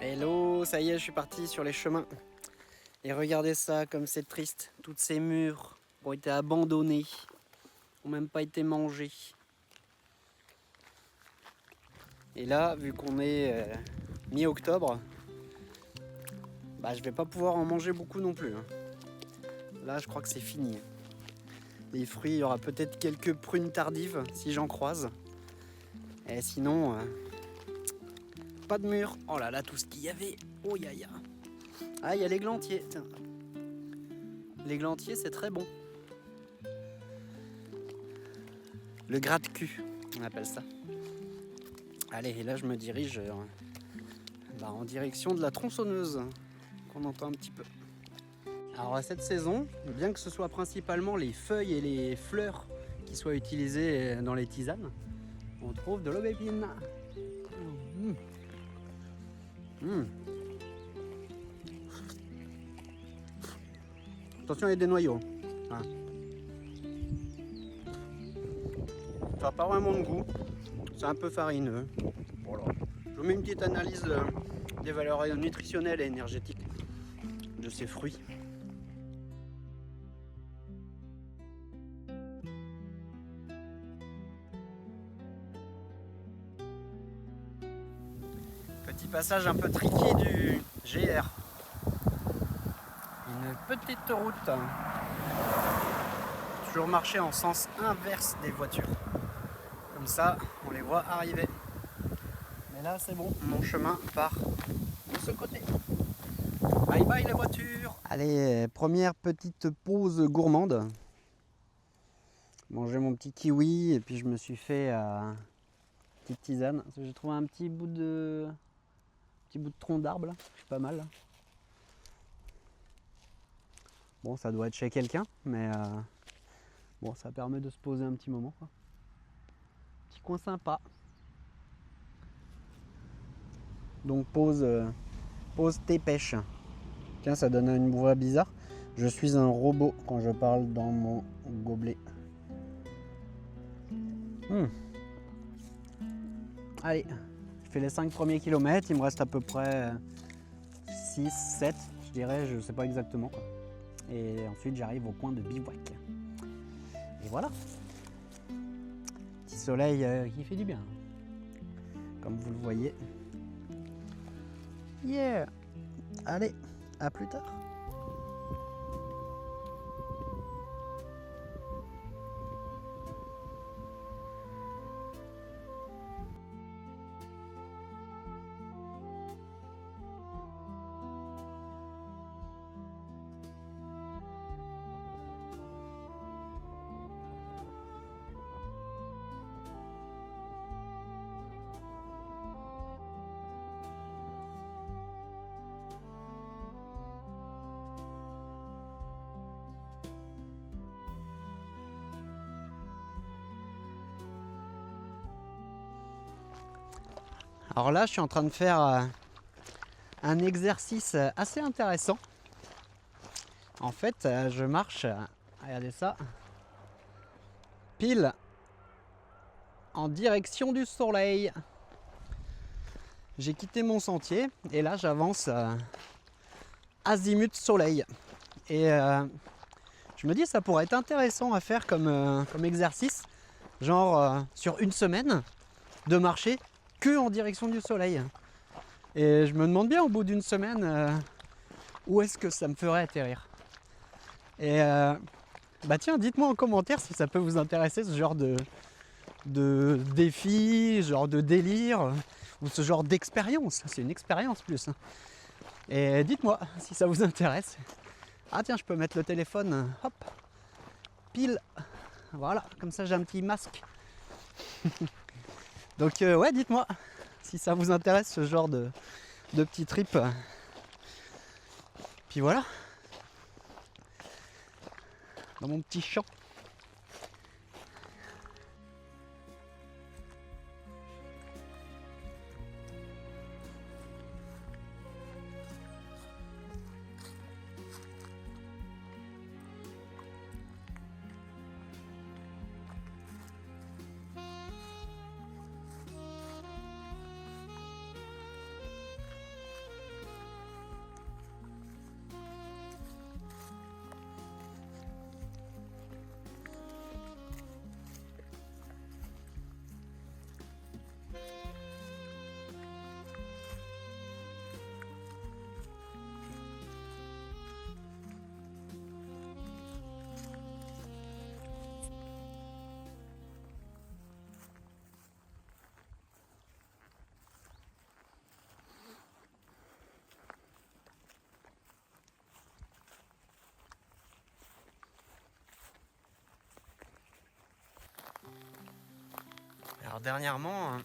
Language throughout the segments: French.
Hello, ça y est, je suis parti sur les chemins. Et regardez ça, comme c'est triste. Toutes ces murs ont été abandonnés, n'ont même pas été mangés. Et là, vu qu'on est mi-octobre, je vais pas pouvoir en manger beaucoup non plus. Là, je crois que c'est fini. Les fruits, il y aura peut-être quelques prunes tardives, si j'en croise. Et sinon, pas de mur. Oh là là, tout ce qu'il y avait. Oh ya ya. Ah, il y a l'églantier. Tiens. L'églantier, c'est très bon. Le gratte-cul, on appelle ça. Allez, et là, je me dirige en direction de la tronçonneuse, qu'on entend un petit peu. Alors, cette saison, bien que ce soit principalement les feuilles et les fleurs qui soient utilisées dans les tisanes, on trouve de l'aubépine. Attention, il y a des noyaux. Hein. Ça n'a pas vraiment de goût. C'est un peu farineux. Voilà. Je vous mets une petite analyse des valeurs nutritionnelles et énergétiques de ces fruits. Petit passage un peu tricky du GR. Une petite route. Toujours marcher en sens inverse des voitures. Comme ça, on les voit arriver. Mais là, c'est bon, mon chemin part de ce côté. Bye bye les voitures. Allez, première petite pause gourmande. Manger mon petit kiwi et puis je me suis fait petite tisane. J'ai trouvé un petit bout de tronc d'arbre là, c'est pas mal. Bon, ça doit être chez quelqu'un, mais bon, ça permet de se poser un petit moment, quoi. Petit coin sympa. Donc pause thé pêche. Tiens, ça donne une voix bizarre. Je suis un robot quand je parle dans mon gobelet. Allez, je fais les 5 premiers kilomètres. Il me reste à peu près 6, 7, je dirais, je sais pas exactement, quoi. Et ensuite, j'arrive au point de bivouac. Et voilà. Petit soleil qui fait du bien. Comme vous le voyez. Yeah! Allez, à plus tard. Alors là, je suis en train de faire un exercice assez intéressant. En fait, je marche, regardez ça, pile en direction du soleil. J'ai quitté mon sentier et là, j'avance azimut soleil. Et je me dis, ça pourrait être intéressant à faire comme exercice, genre sur une semaine, de marcher que en direction du soleil. Et je me demande bien au bout d'une semaine où est-ce que ça me ferait atterrir. Et tiens, dites-moi en commentaire si ça peut vous intéresser, ce genre de défi, ce genre de délire, ou ce genre d'expérience. C'est une expérience plus. Et dites-moi si ça vous intéresse. Ah tiens, je peux mettre le téléphone, hop, pile, voilà, comme ça j'ai un petit masque. Donc ouais, dites-moi si ça vous intéresse ce genre de petit trip. Puis voilà, dans mon petit champ. Alors dernièrement,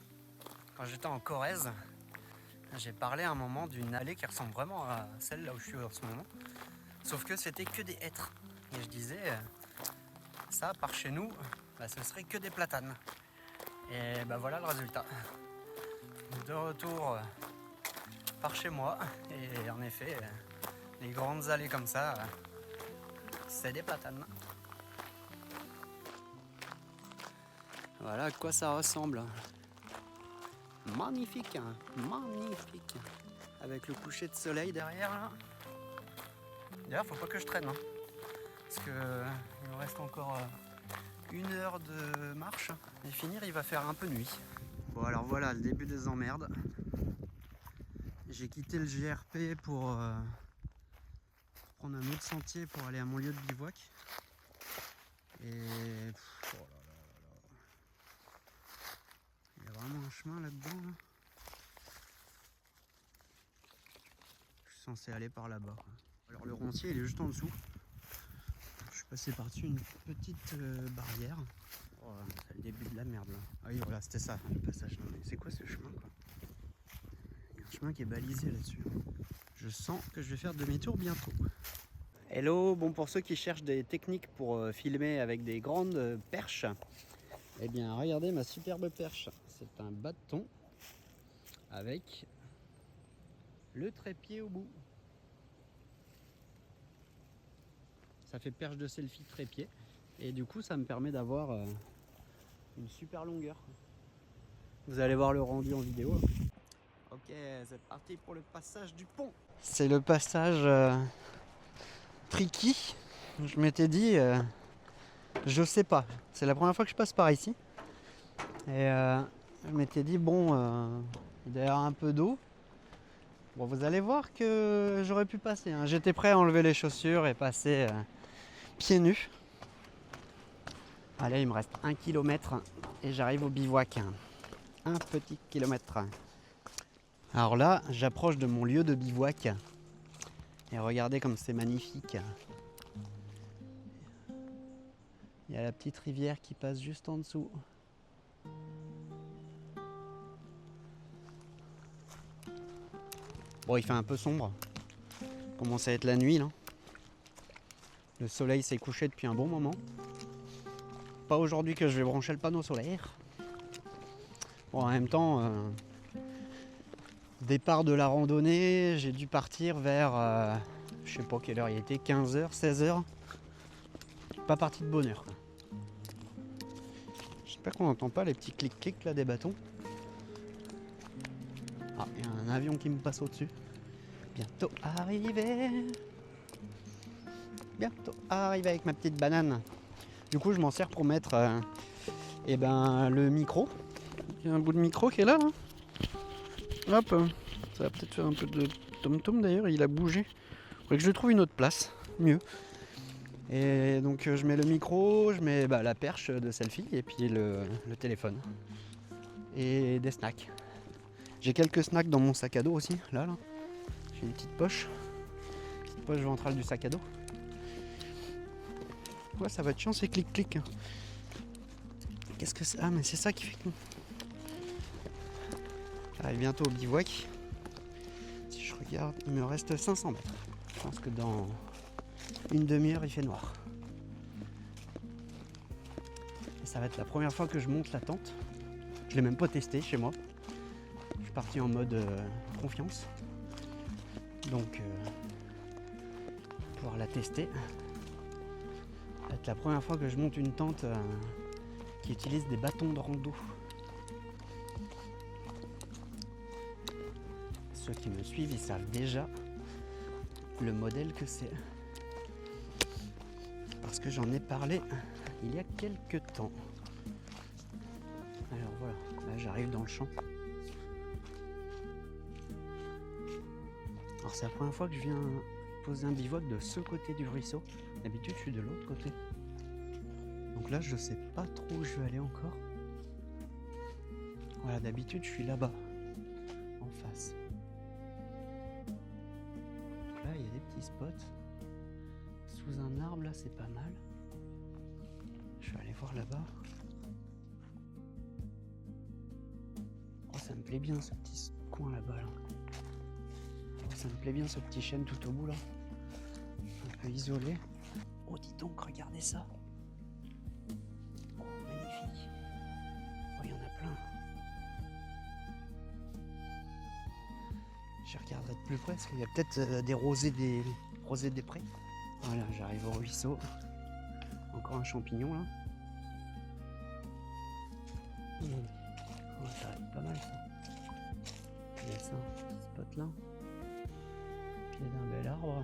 quand j'étais en Corrèze, j'ai parlé à un moment d'une allée qui ressemble vraiment à celle là où je suis en ce moment. Sauf que c'était que des hêtres. Et je disais, ça par chez nous, ce serait que des platanes. Et voilà le résultat. De retour par chez moi. Et en effet, les grandes allées comme ça, c'est des platanes. Voilà à quoi ça ressemble. Magnifique, magnifique. Avec le coucher de soleil derrière là. D'ailleurs, faut pas que je traîne, parce que il me reste encore 1 heure de marche et finir, il va faire un peu nuit. Bon, alors voilà le début des emmerdes. J'ai quitté le GRP pour prendre un autre sentier pour aller à mon lieu de bivouac. Et oh là là. Il y a vraiment un chemin là-dedans. Là. Je suis censé aller par là-bas. Alors le roncier il est juste en dessous. Je suis passé par-dessus une petite barrière. Oh, c'est le début de la merde là. Ah oui voilà c'était ça le passage. Non, mais c'est quoi ce chemin quoi? Il y a un chemin qui est balisé là-dessus. Je sens que je vais faire demi-tour bientôt. Hello, bon pour ceux qui cherchent des techniques pour filmer avec des grandes perches, eh bien regardez ma superbe perche. C'est un bâton avec le trépied au bout. Ça fait perche de selfie trépied et du coup ça me permet d'avoir une super longueur. Vous allez voir le rendu en vidéo. Ok, c'est parti pour le passage du pont. C'est le passage tricky. Je m'étais dit, je sais pas, c'est la première fois que je passe par ici. Et je m'étais dit, bon, il doit y avoir un peu d'eau. Bon, vous allez voir que j'aurais pu passer. J'étais prêt à enlever les chaussures et passer pieds nus. Allez, il me reste 1 km et j'arrive au bivouac. Un petit kilomètre. Alors là, j'approche de mon lieu de bivouac. Et regardez comme c'est magnifique. Il y a la petite rivière qui passe juste en dessous. Bon, il fait un peu sombre. Il commence à être la nuit là. Le soleil s'est couché depuis un bon moment. Pas aujourd'hui que je vais brancher le panneau solaire. Bon, en même temps, départ de la randonnée, j'ai dû partir vers, je sais pas quelle heure il était, 15h, 16h. Pas parti de bonne heure. J'espère qu'on n'entend pas les petits clics-clics là des bâtons. Ah, il y a un avion qui me passe au-dessus. Bientôt arrivé. Bientôt arrivé avec ma petite banane. Du coup, je m'en sers pour mettre le micro. Il y a un bout de micro qui est là. Hop, ça va peut-être faire un peu de tom-tom d'ailleurs. Il a bougé. Il faudrait que je trouve une autre place. Mieux. Et donc, je mets le micro, je mets la perche de selfie et puis le téléphone. Et des snacks. J'ai quelques snacks dans mon sac à dos aussi. Là. J'ai une petite poche. Petite poche ventrale du sac à dos. Ouais, ça va être chiant ces clics-clics. Qu'est-ce que c'est? Ah, mais c'est ça qui fait que... J'arrive bientôt au bivouac. Si je regarde, il me reste 500 mètres. Je pense que dans une demi-heure, il fait noir. Et ça va être la première fois que je monte la tente. Je l'ai même pas testé chez moi. Je suis parti en mode confiance. Donc, pouvoir la tester. Ça va être la première fois que je monte une tente qui utilise des bâtons de rando. Ceux qui me suivent, ils savent déjà le modèle que c'est. Parce que j'en ai parlé il y a quelques temps. Alors voilà, là j'arrive dans le champ. Alors c'est la première fois que je viens poser un bivouac de ce côté du ruisseau. D'habitude je suis de l'autre côté. Donc là je sais pas trop où je vais aller encore. Voilà, d'habitude je suis là-bas, en face. Donc là il y a des petits spots. Sous un arbre là c'est pas mal. Je vais aller voir là-bas. plaît bien ce petit coin là-bas. Là. Ça me plaît bien ce petit chêne tout au bout là. Un peu isolé. Oh dis donc, regardez ça. Oh magnifique. Oh il y en a plein. Je regarderai de plus près parce qu'il y a peut-être des rosés des prés. Voilà, j'arrive au ruisseau. Encore un champignon là. Oh, ça va être pas mal ça. Il y a ça, ce spot là. Pied d'un bel arbre.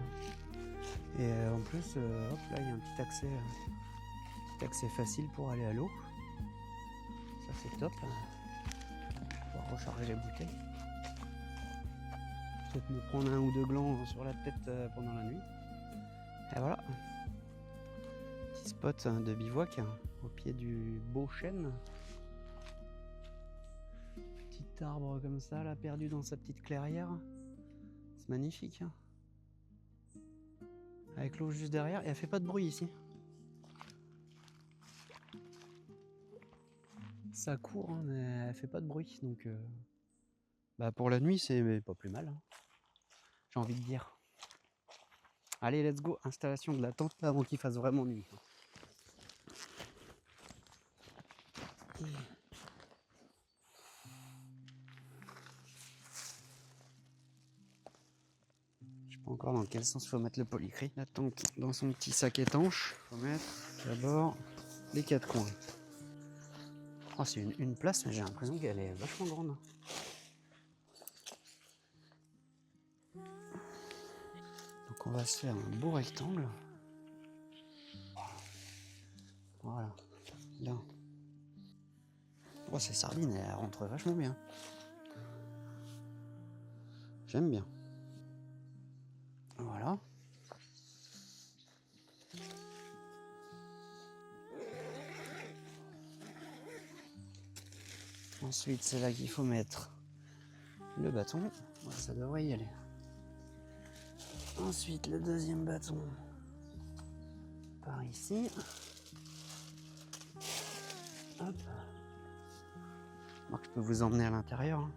Et en plus, hop là, il y a un petit accès facile pour aller à l'eau. Ça c'est top. Pouvoir recharger les bouteilles. Peut-être me prendre un ou deux glands sur la tête pendant la nuit. Et voilà. Petit spot de bivouac au pied du beau chêne. Petit arbre comme ça, là, perdu dans sa petite clairière. C'est magnifique. Hein. Avec l'eau juste derrière, et elle fait pas de bruit ici. Ça court, hein, mais elle fait pas de bruit. Donc, bah pour la nuit, c'est pas plus mal. Hein. J'ai envie de dire. Allez, let's go. Installation de la tente avant qu'il fasse vraiment nuit. Je sais pas encore dans quel sens il faut mettre le polycrit. La tente dans son petit sac étanche. Il faut mettre d'abord les quatre coins. Oh, c'est une place, mais j'ai l'impression qu'elle est vachement grande. Donc on va se faire un beau rectangle. Voilà. Là. Oh, ces sardines, elles rentrent vachement bien. J'aime bien. Voilà. Ensuite, c'est là qu'il faut mettre le bâton. Ouais, ça devrait y aller. Ensuite, le deuxième bâton par ici. Hop. Donc, je peux vous emmener à l'intérieur. Hein.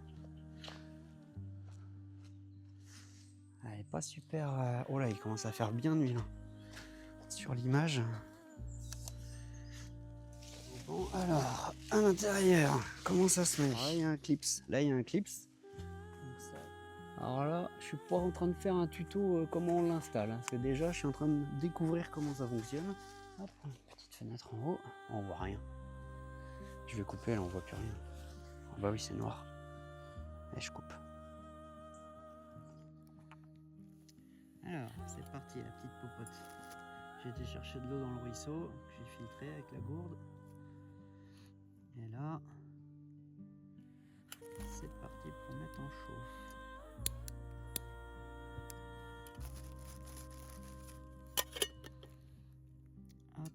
Elle est pas super. Oh là, il commence à faire bien nuit là. Sur l'image. Bon, alors, à l'intérieur, comment ça se met? Là, il y a un clips. Là, il y a un clips. Alors là, je suis pas en train de faire un tuto comment on l'installe. Hein. C'est déjà, je suis en train de découvrir comment ça fonctionne. Hop, petite fenêtre en haut. On voit rien. Je vais couper, là, on voit plus rien. Oh, bah oui, c'est noir. Et je coupe. Alors, c'est parti, la petite popote. J'ai été chercher de l'eau dans le ruisseau. J'ai filtré avec la gourde. Et là, c'est parti pour mettre en chauffe. Hop.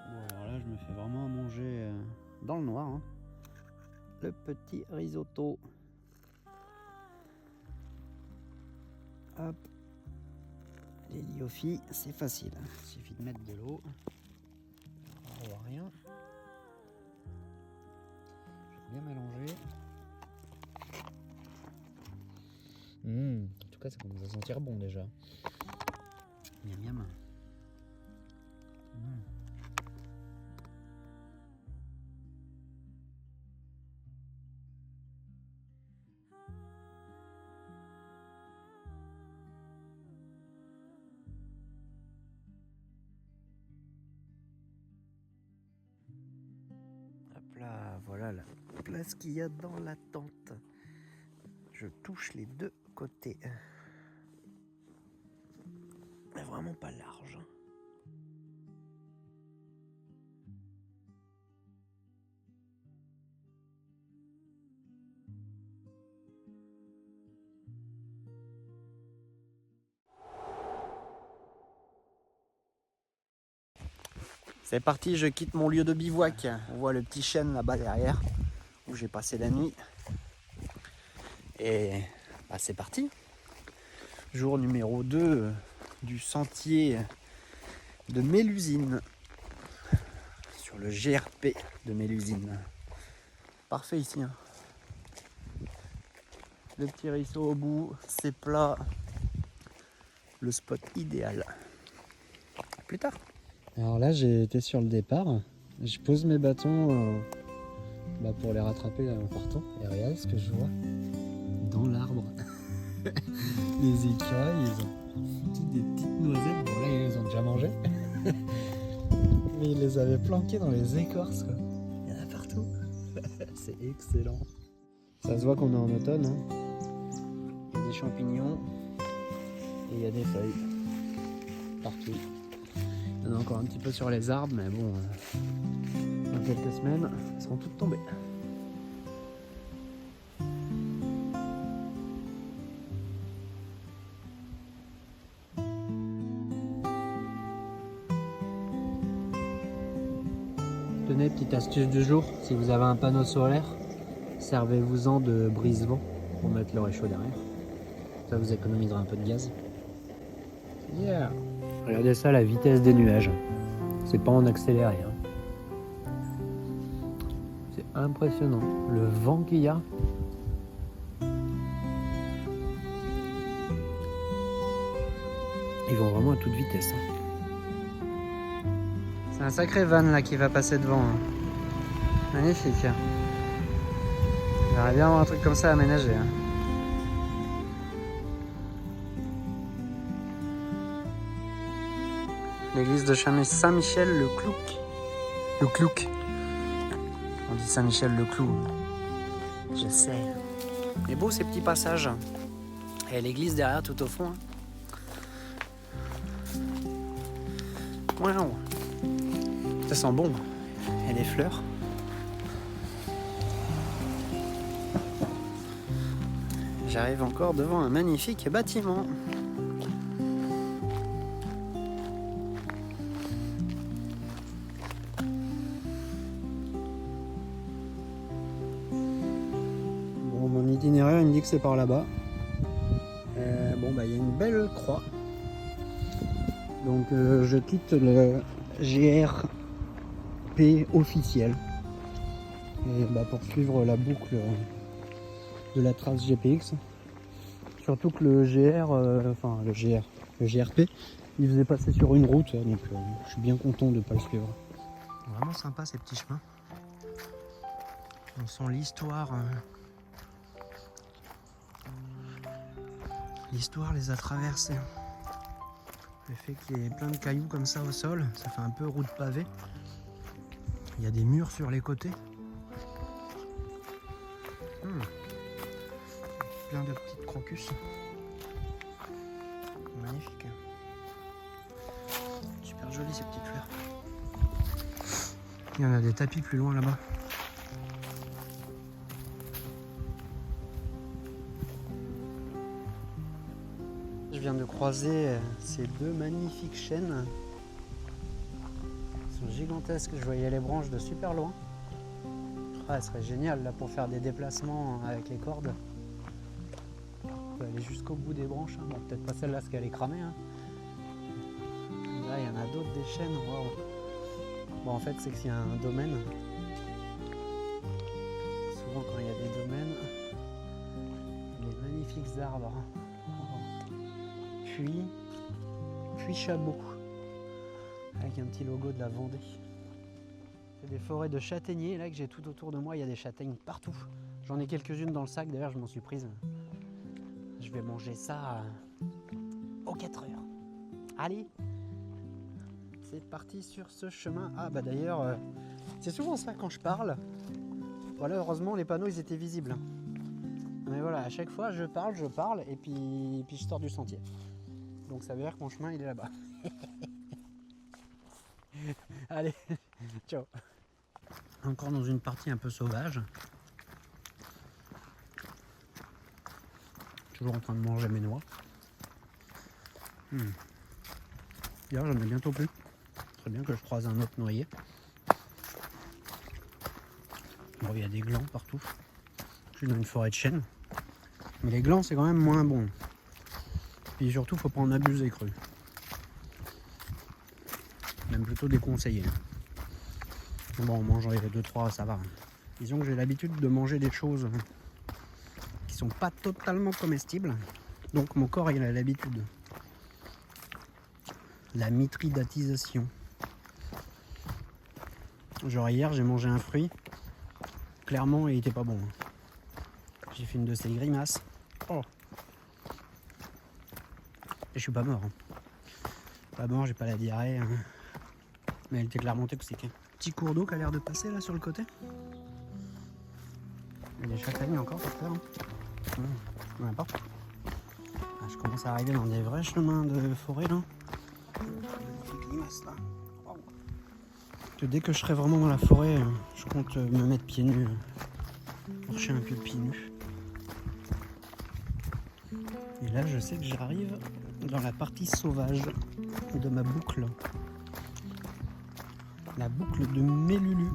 Bon, alors là, je me fais vraiment à manger dans le noir. Hein. Le petit risotto. Hop. Les liofis, c'est facile. Il suffit de mettre de l'eau. On voit rien. Je vais bien mélanger. En tout cas, ça commence à sentir bon déjà. Miam miam. Hop là, voilà la place qu'il y a dans la tente. Je touche les deux côtés. Mais vraiment pas large. C'est parti, je quitte mon lieu de bivouac. On voit le petit chêne là-bas derrière où j'ai passé la nuit. Et bah, c'est parti. Jour numéro 2 du sentier de Mélusine. Sur le GRP de Mélusine. parfait ici. Hein. Le petit ruisseau au bout, c'est plat. Le spot idéal. Plus tard. Alors là, j'ai été sur le départ. Je pose mes bâtons pour les rattraper en partant. Et regardez ce que je vois dans l'arbre. Les écureuils, ils ont des petites noisettes. Bon là, ils les ont déjà mangées. Mais ils les avaient planquées dans les écorces, quoi. Il y en a partout. C'est excellent. Ça se voit qu'on est en automne. Hein. Il y a des champignons et il y a des feuilles partout. Il y en a encore un petit peu sur les arbres, mais bon, dans quelques semaines, elles seront toutes tombées. Tenez, petite astuce du jour, si vous avez un panneau solaire, servez-vous-en de brise-vent pour mettre le réchaud derrière. Ça vous économisera un peu de gaz. Yeah. Regardez ça, la vitesse des nuages. C'est pas en accéléré. Hein. C'est impressionnant. Le vent qu'il y a. Ils vont vraiment à toute vitesse. Hein. C'est un sacré van là qui va passer devant. Hein. Magnifique. J'aimerais bien avoir un truc comme ça aménagé. Hein. L'église de Saint-Michel le Clouc. Le Clouc. On dit Saint-Michel le Clou. Je sais. Mais beau ces petits passages. Et l'église derrière tout au fond. Waouh. Ça sent bon. Et les fleurs. J'arrive encore devant un magnifique bâtiment. Bon, mon itinéraire il me dit que c'est par là-bas. Il y a une belle croix. Donc je quitte le GRP officiel. Et pour suivre la boucle de la trace GPX. Surtout que le GRP, il faisait passer sur une route, donc je suis bien content de ne pas le suivre. Vraiment sympa ces petits chemins. On sent l'histoire. L'histoire les a traversés. Le fait qu'il y ait plein de cailloux comme ça au sol, ça fait un peu route pavée. Il y a des murs sur les côtés. Plein de petites crocus. Magnifique. Super joli ces petites fleurs. Il y en a des tapis plus loin là-bas. Je viens de croiser ces deux magnifiques chênes. Ils sont gigantesques. Je voyais les branches de super loin. Ah, ce serait génial là pour faire des déplacements avec les cordes. On peut aller jusqu'au bout des branches. Hein. Bon, peut-être pas celle-là parce qu'elle est cramée. Hein. Là, il y en a d'autres des chênes. Wow. Bon, en fait, c'est qu'il y a un domaine. Souvent, quand il y a des domaines, les magnifiques arbres. Puis Chabot, avec un petit logo de la Vendée. C'est des forêts de châtaigniers là que j'ai tout autour de moi. Il y a des châtaignes partout. J'en ai quelques-unes dans le sac. D'ailleurs, je m'en suis prise. Je vais manger ça aux 4 heures. Allez, c'est parti sur ce chemin. Ah bah d'ailleurs, c'est souvent ça quand je parle. Voilà, heureusement les panneaux ils étaient visibles. Mais voilà, à chaque fois je parle et puis je sors du sentier. Donc ça veut dire que mon chemin il est là-bas. Allez, ciao. Encore dans une partie un peu sauvage. Toujours en train de manger mes noix. D'ailleurs j'en ai bientôt plus. Très bien que je croise un autre noyer. Bon, il y a des glands partout. Je suis dans une forêt de chênes. Mais les glands c'est quand même moins bon. Puis surtout faut pas en abuser cru. Même plutôt déconseillé. Bon, en mangeant les 2-3 ça va. Disons que j'ai l'habitude de manger des choses qui sont pas totalement comestibles. Donc mon corps il a l'habitude. La mitridatisation. Genre hier j'ai mangé un fruit. Clairement il était pas bon. J'ai fait une de ces grimaces. Oh. Et je suis pas mort. Pas mort, j'ai pas la diarrhée. Mais elle était clairement toxique. Petit cours d'eau qui a l'air de passer là sur le côté. Il y a des châtaignes encore par terre. N'importe. Ah, je commence à arriver dans des vrais chemins de forêt là. Là. Wow. Que dès que je serai vraiment dans la forêt, je compte me mettre pieds nus. Marcher un peu pieds nus. Et là je sais que j'arrive dans la partie sauvage de ma boucle. La boucle de Mélulu.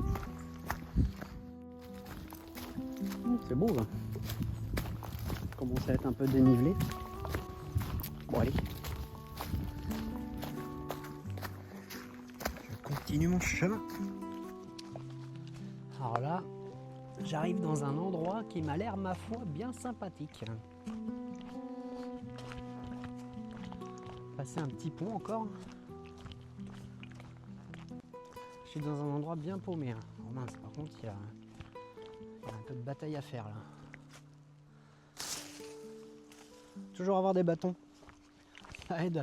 C'est beau là. Ça commence à être un peu dénivelé. Bon allez. Je continue mon chemin. Alors là, j'arrive dans un endroit qui m'a l'air, ma foi, bien sympathique. Passer un petit pont encore. Je suis dans un endroit bien paumé. Oh mince, par contre, il y a un peu de bataille à faire là. Toujours avoir des bâtons. Ça aide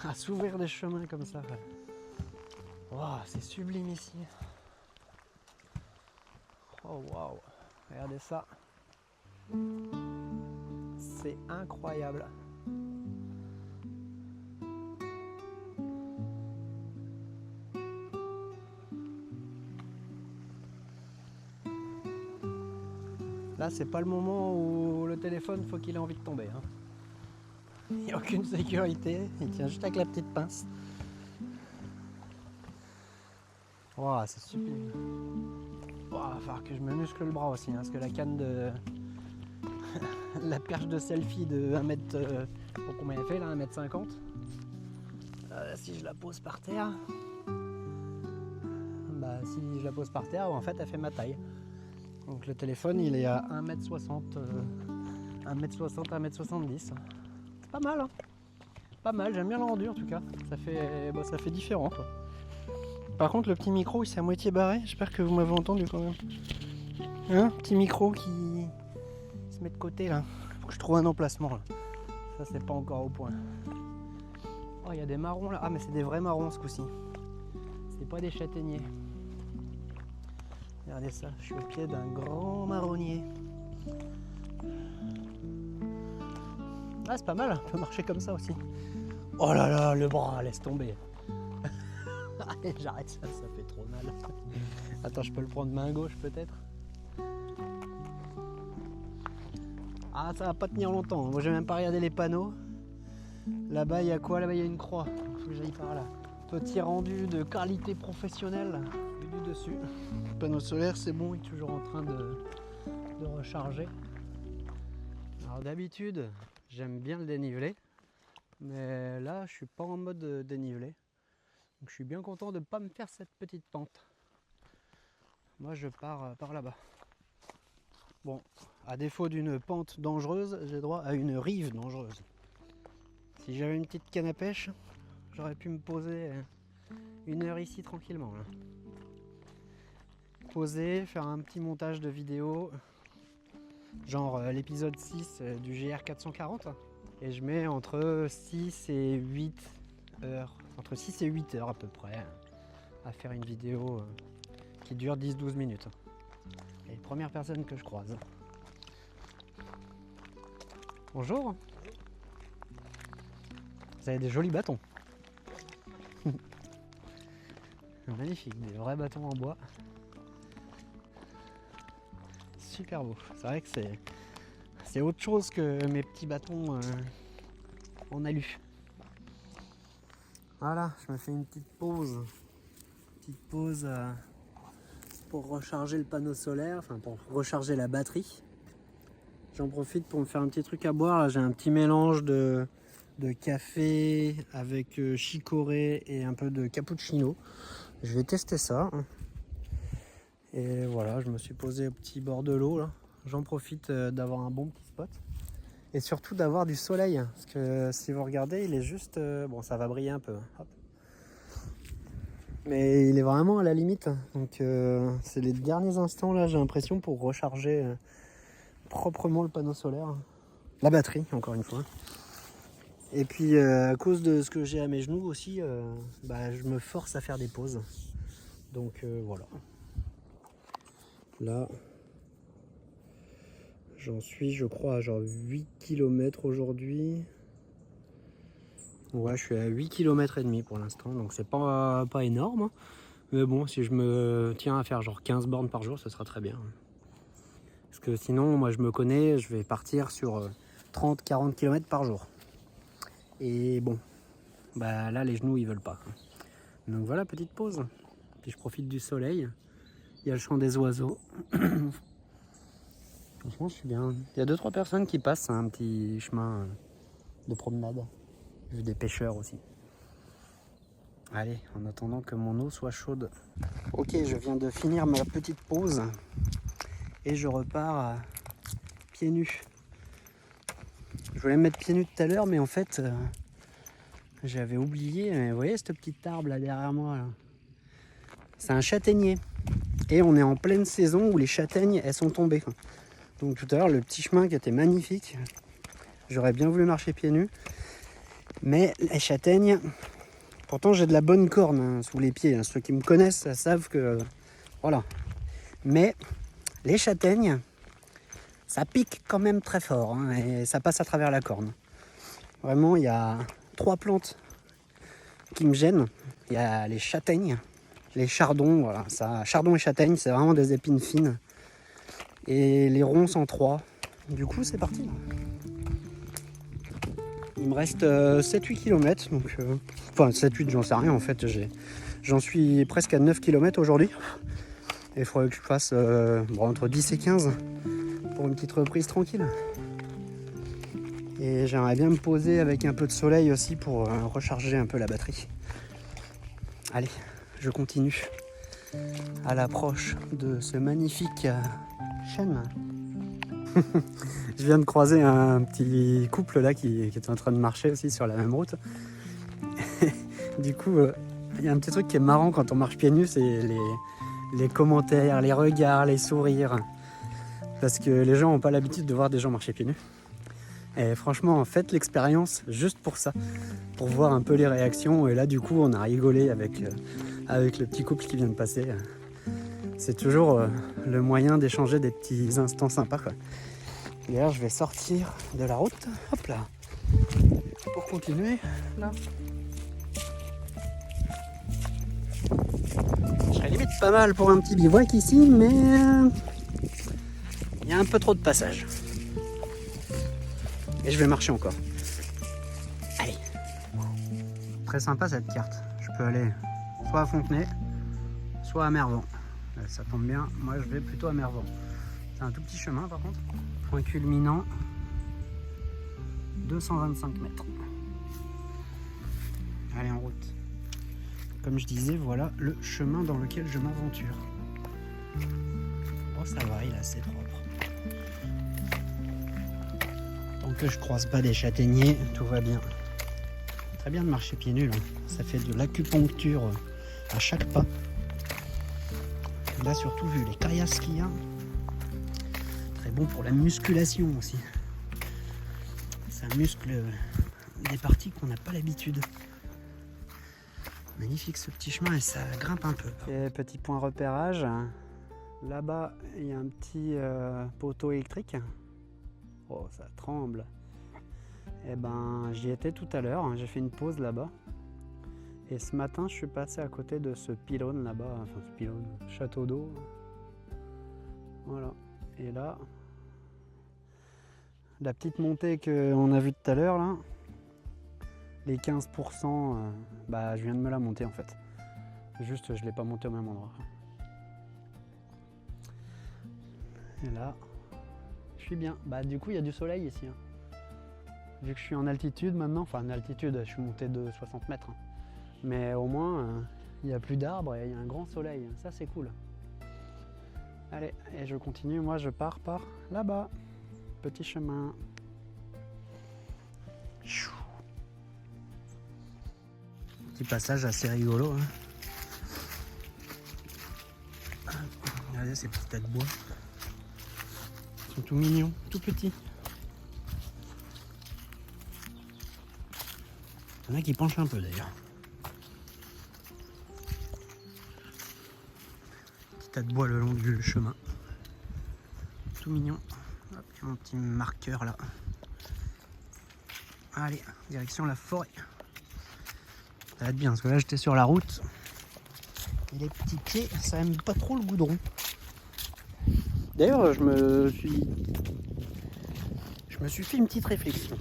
à s'ouvrir des chemins comme ça. Wow, c'est sublime ici. Oh waouh, regardez ça. C'est incroyable. Là, c'est pas le moment où le téléphone, faut qu'il ait envie de tomber. Hein. Il n'y a aucune sécurité, il tient juste avec la petite pince. Wow, c'est super. Wow, va falloir que je me muscle le bras aussi, hein, parce que la canne de... la perche de selfie de 1 mètre... pour combien elle fait là, 1,50 m. Si je la pose par terre... Bah si je la pose par terre, en fait elle fait ma taille. Donc le téléphone il est à 1,60 m, 1,70 m. C'est pas mal, hein. Pas mal, j'aime bien le rendu en tout cas. Ça fait différent quoi. Par contre le petit micro il s'est à moitié barré, j'espère que vous m'avez entendu quand même. Hein, petit micro qui se met de côté là. Faut que je trouve un emplacement là. Ça c'est pas encore au point. Oh il y a des marrons là. Ah mais c'est des vrais marrons ce coup-ci. C'est pas des châtaigniers. Regardez ça, je suis au pied d'un grand marronnier. Ah c'est pas mal, on peut marcher comme ça aussi. Oh là là, le bras, laisse tomber. Allez, j'arrête ça, ça fait trop mal. Attends, je peux le prendre main gauche peut-être. Ah ça va pas tenir longtemps, moi j'ai même pas regardé les panneaux. Là-bas il y a quoi? Là-bas il y a une croix, faut que j'aille par là. Petit rendu de qualité professionnelle, vu du dessus. Le panneau solaire c'est bon, il est toujours en train de recharger. Alors d'habitude j'aime bien le dénivelé, mais là je suis pas en mode dénivelé. Donc je suis bien content de ne pas me faire cette petite pente. Moi je pars par là-bas. Bon, à défaut d'une pente dangereuse, j'ai droit à une rive dangereuse. Si j'avais une petite canne à pêche, j'aurais pu me poser 1 heure ici tranquillement. Là. Poser, faire un petit montage de vidéo, genre l'épisode 6 du GR 440. Et je mets entre 6 et 8 heures, entre 6 et 8 heures à peu près, à faire une vidéo qui dure 10-12 minutes. Et première personne que je croise. Bonjour. Vous avez des jolis bâtons. Magnifique, des vrais bâtons en bois. Super beau. C'est vrai que c'est autre chose que mes petits bâtons en alu. Voilà, je me fais une petite pause. Petite pause pour recharger le panneau solaire, enfin pour recharger la batterie. J'en profite pour me faire un petit truc à boire. J'ai un petit mélange de café avec chicorée et un peu de cappuccino. Je vais tester ça. Et voilà, je me suis posé au petit bord de l'eau là. J'en profite d'avoir un bon petit spot. Et surtout d'avoir du soleil. Parce que si vous regardez, il est juste... bon, ça va briller un peu. Hop. Mais il est vraiment à la limite. Donc c'est les derniers instants là, j'ai l'impression, pour recharger proprement le panneau solaire. La batterie, encore une fois. Et puis à cause de ce que j'ai à mes genoux aussi, je me force à faire des pauses. Donc voilà. Là, j'en suis, je crois, à genre 8 km aujourd'hui. Ouais, je suis à 8 km et demi pour l'instant, donc c'est pas énorme. Mais bon, si je me tiens à faire genre 15 bornes par jour, ce sera très bien. Parce que sinon, moi je me connais, je vais partir sur 30-40 km par jour. Et bon, bah là les genoux ils veulent pas. Donc voilà, petite pause. Puis je profite du soleil. Il y a le chant des oiseaux. Franchement, je suis bien. Il y a 2-3 personnes qui passent, un petit chemin de promenade. J'ai vu des pêcheurs aussi. Allez, en attendant que mon eau soit chaude. Ok, je viens de finir ma petite pause. Et je repars pieds nus. Je voulais me mettre pieds nus tout à l'heure, mais en fait, j'avais oublié. Vous voyez ce petit arbre là derrière moi là, c'est un châtaignier. Et on est en pleine saison où les châtaignes, elles sont tombées. Donc tout à l'heure, le petit chemin qui était magnifique, j'aurais bien voulu marcher pieds nus. Mais les châtaignes, pourtant j'ai de la bonne corne sous les pieds. Ceux qui me connaissent savent que... voilà. Mais les châtaignes, ça pique quand même très fort. Et ça passe à travers la corne. Vraiment, il y a 3 plantes qui me gênent. Il y a les châtaignes, les chardons, voilà. Ça, chardon et châtaigne, c'est vraiment des épines fines. Et les ronces en 3. Du coup, c'est parti. Il me reste 7-8 km. Donc, enfin, 7-8, j'en sais rien en fait. J'en suis presque à 9 km aujourd'hui. Et il faudrait que je fasse entre 10 et 15 pour une petite reprise tranquille. Et j'aimerais bien me poser avec un peu de soleil aussi pour recharger un peu la batterie. Allez, je continue à l'approche de ce magnifique chêne. Je viens de croiser un petit couple là qui est en train de marcher aussi sur la même route. Du coup, il y a un petit truc qui est marrant quand on marche pieds nus, c'est les commentaires, les regards, les sourires. Parce que les gens n'ont pas l'habitude de voir des gens marcher pieds nus. Et franchement, faites l'expérience juste pour ça, pour voir un peu les réactions. Et là, du coup, on a rigolé avec le petit couple qui vient de passer. C'est toujours le moyen d'échanger des petits instants sympas, quoi. D'ailleurs, je vais sortir de la route, hop là, pour continuer, là. Je serais limite pas mal pour un petit bivouac ici, mais il y a un peu trop de passage. Et je vais marcher encore. Allez. Très sympa cette carte. Je peux aller soit à Fontenay, soit à Mervent. Ça tombe bien, moi je vais plutôt à Mervent. C'est un tout petit chemin par contre. Point culminant, 225 mètres. Allez, en route. Comme je disais, voilà le chemin dans lequel je m'aventure. Bon, ça va, il est assez propre. Tant que je croise pas des châtaigniers, tout va bien. Très bien de marcher pieds nus là. Ça fait de l'acupuncture à chaque pas. Là, surtout vu les caillasses qu'il y a. Très bon pour la musculation aussi. Ça muscle des parties qu'on n'a pas l'habitude. Magnifique ce petit chemin et ça grimpe un peu. Et petit point repérage. Là-bas, il y a un petit poteau électrique. Oh, ça tremble. Et ben, j'y étais tout à l'heure. J'ai fait une pause là-bas. Et ce matin, je suis passé à côté de ce pylône là-bas. Enfin, ce pylône, château d'eau. Voilà. Et là, la petite montée qu'on a vue tout à l'heure, là, les 15%, je viens de me la monter en fait. Juste, je ne l'ai pas montée au même endroit. Et là, je suis bien. Du coup, il y a du soleil ici. Vu que je suis en altitude maintenant, enfin en altitude, je suis monté de 60 mètres. Mais au moins, il n'y a plus d'arbres et il y a un grand soleil. Ça, c'est cool. Allez, et je continue, moi je pars par là-bas. Petit chemin. Petit passage assez rigolo. Hein. Regardez ces petits tas de bois. Ils sont tout mignons, tout petits. Il y en a qui penchent un peu d'ailleurs. Petit tas de bois le long du chemin. Tout mignon. Hop, il y a mon petit marqueur là. Allez, direction la forêt. Ça va être bien parce que là j'étais sur la route. Et les petits pieds, ça aime pas trop le goudron. D'ailleurs, je me suis fait une petite réflexion.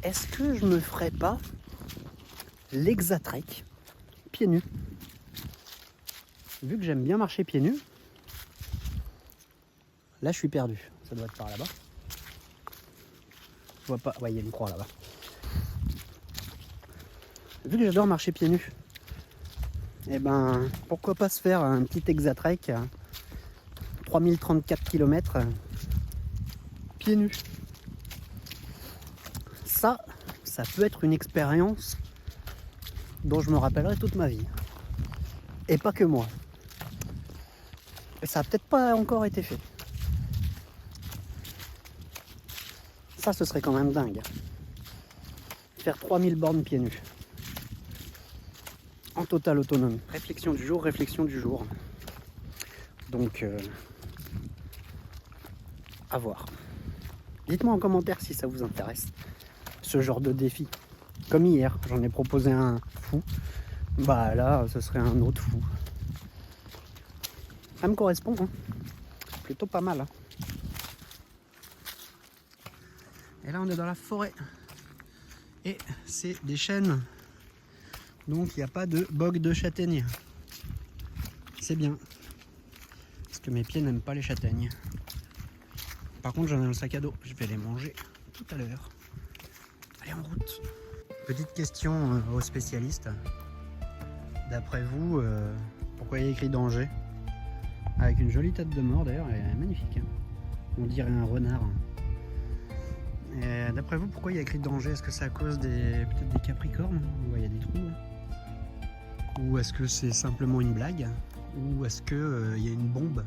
Est-ce que je me ferais pas l'Exatrek pieds nus? Vu que j'aime bien marcher pieds nus, là je suis perdu. Ça doit être par là-bas. Je vois pas. Ouais, il y a une croix là-bas. Vu que j'adore marcher pieds nus, et ben pourquoi pas se faire un petit Exatrek à 3034 km pieds nus. Ça peut être une expérience dont je me rappellerai toute ma vie. Et pas que moi. Et ça a peut-être pas encore été fait. Ça, ce serait quand même dingue. Faire 3000 bornes pieds nus. En total autonome. Réflexion du jour, réflexion du jour. Donc, à voir. Dites-moi en commentaire si ça vous intéresse. Ce genre de défi. Comme hier, j'en ai proposé un fou. Bah là, ce serait un autre fou. Ça me correspond, hein. Plutôt pas mal. Hein. Et là, on est dans la forêt. Et c'est des chênes. Donc, il n'y a pas de bog de châtaigne. C'est bien. Parce que mes pieds n'aiment pas les châtaignes. Par contre, j'en ai dans le sac à dos. Je vais les manger tout à l'heure. Allez, en route. Petite question aux spécialistes. D'après vous, pourquoi il y a écrit danger? Avec une jolie tête de mort d'ailleurs, elle est magnifique. Hein. On dirait un renard. D'après vous, pourquoi il y a écrit danger? Est-ce que c'est à cause peut-être des capricornes? On voit il y a des trous. Hein. Ou est-ce que c'est simplement une blague? Ou est-ce qu'il y a une bombe?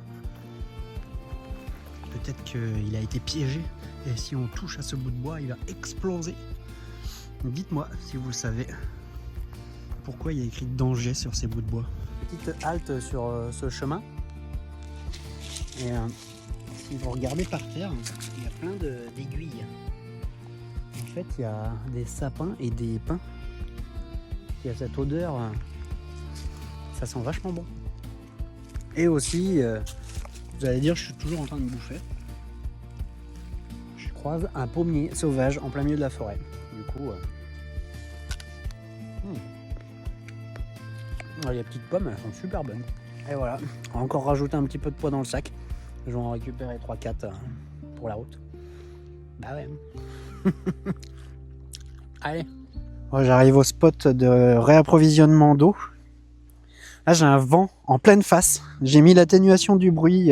Peut-être qu'il a été piégé. Et si on touche à ce bout de bois, il va exploser. Dites-moi si vous le savez. Pourquoi il y a écrit danger sur ces bouts de bois? Petite halte sur ce chemin. Et si vous regardez par terre, il y a plein d'aiguilles. En fait, il y a des sapins et des pins. Il y a cette odeur. Ça sent vachement bon. Et aussi, vous allez dire, je suis toujours en train de bouffer. Je croise un pommier sauvage en plein milieu de la forêt. Du coup, les petites pommes, elles sont super bonnes. Et voilà, on va encore rajouter un petit peu de poids dans le sac. Je vais en récupérer 3-4 pour la route. Bah ouais. Allez. J'arrive au spot de réapprovisionnement d'eau. Là, j'ai un vent en pleine face. J'ai mis l'atténuation du bruit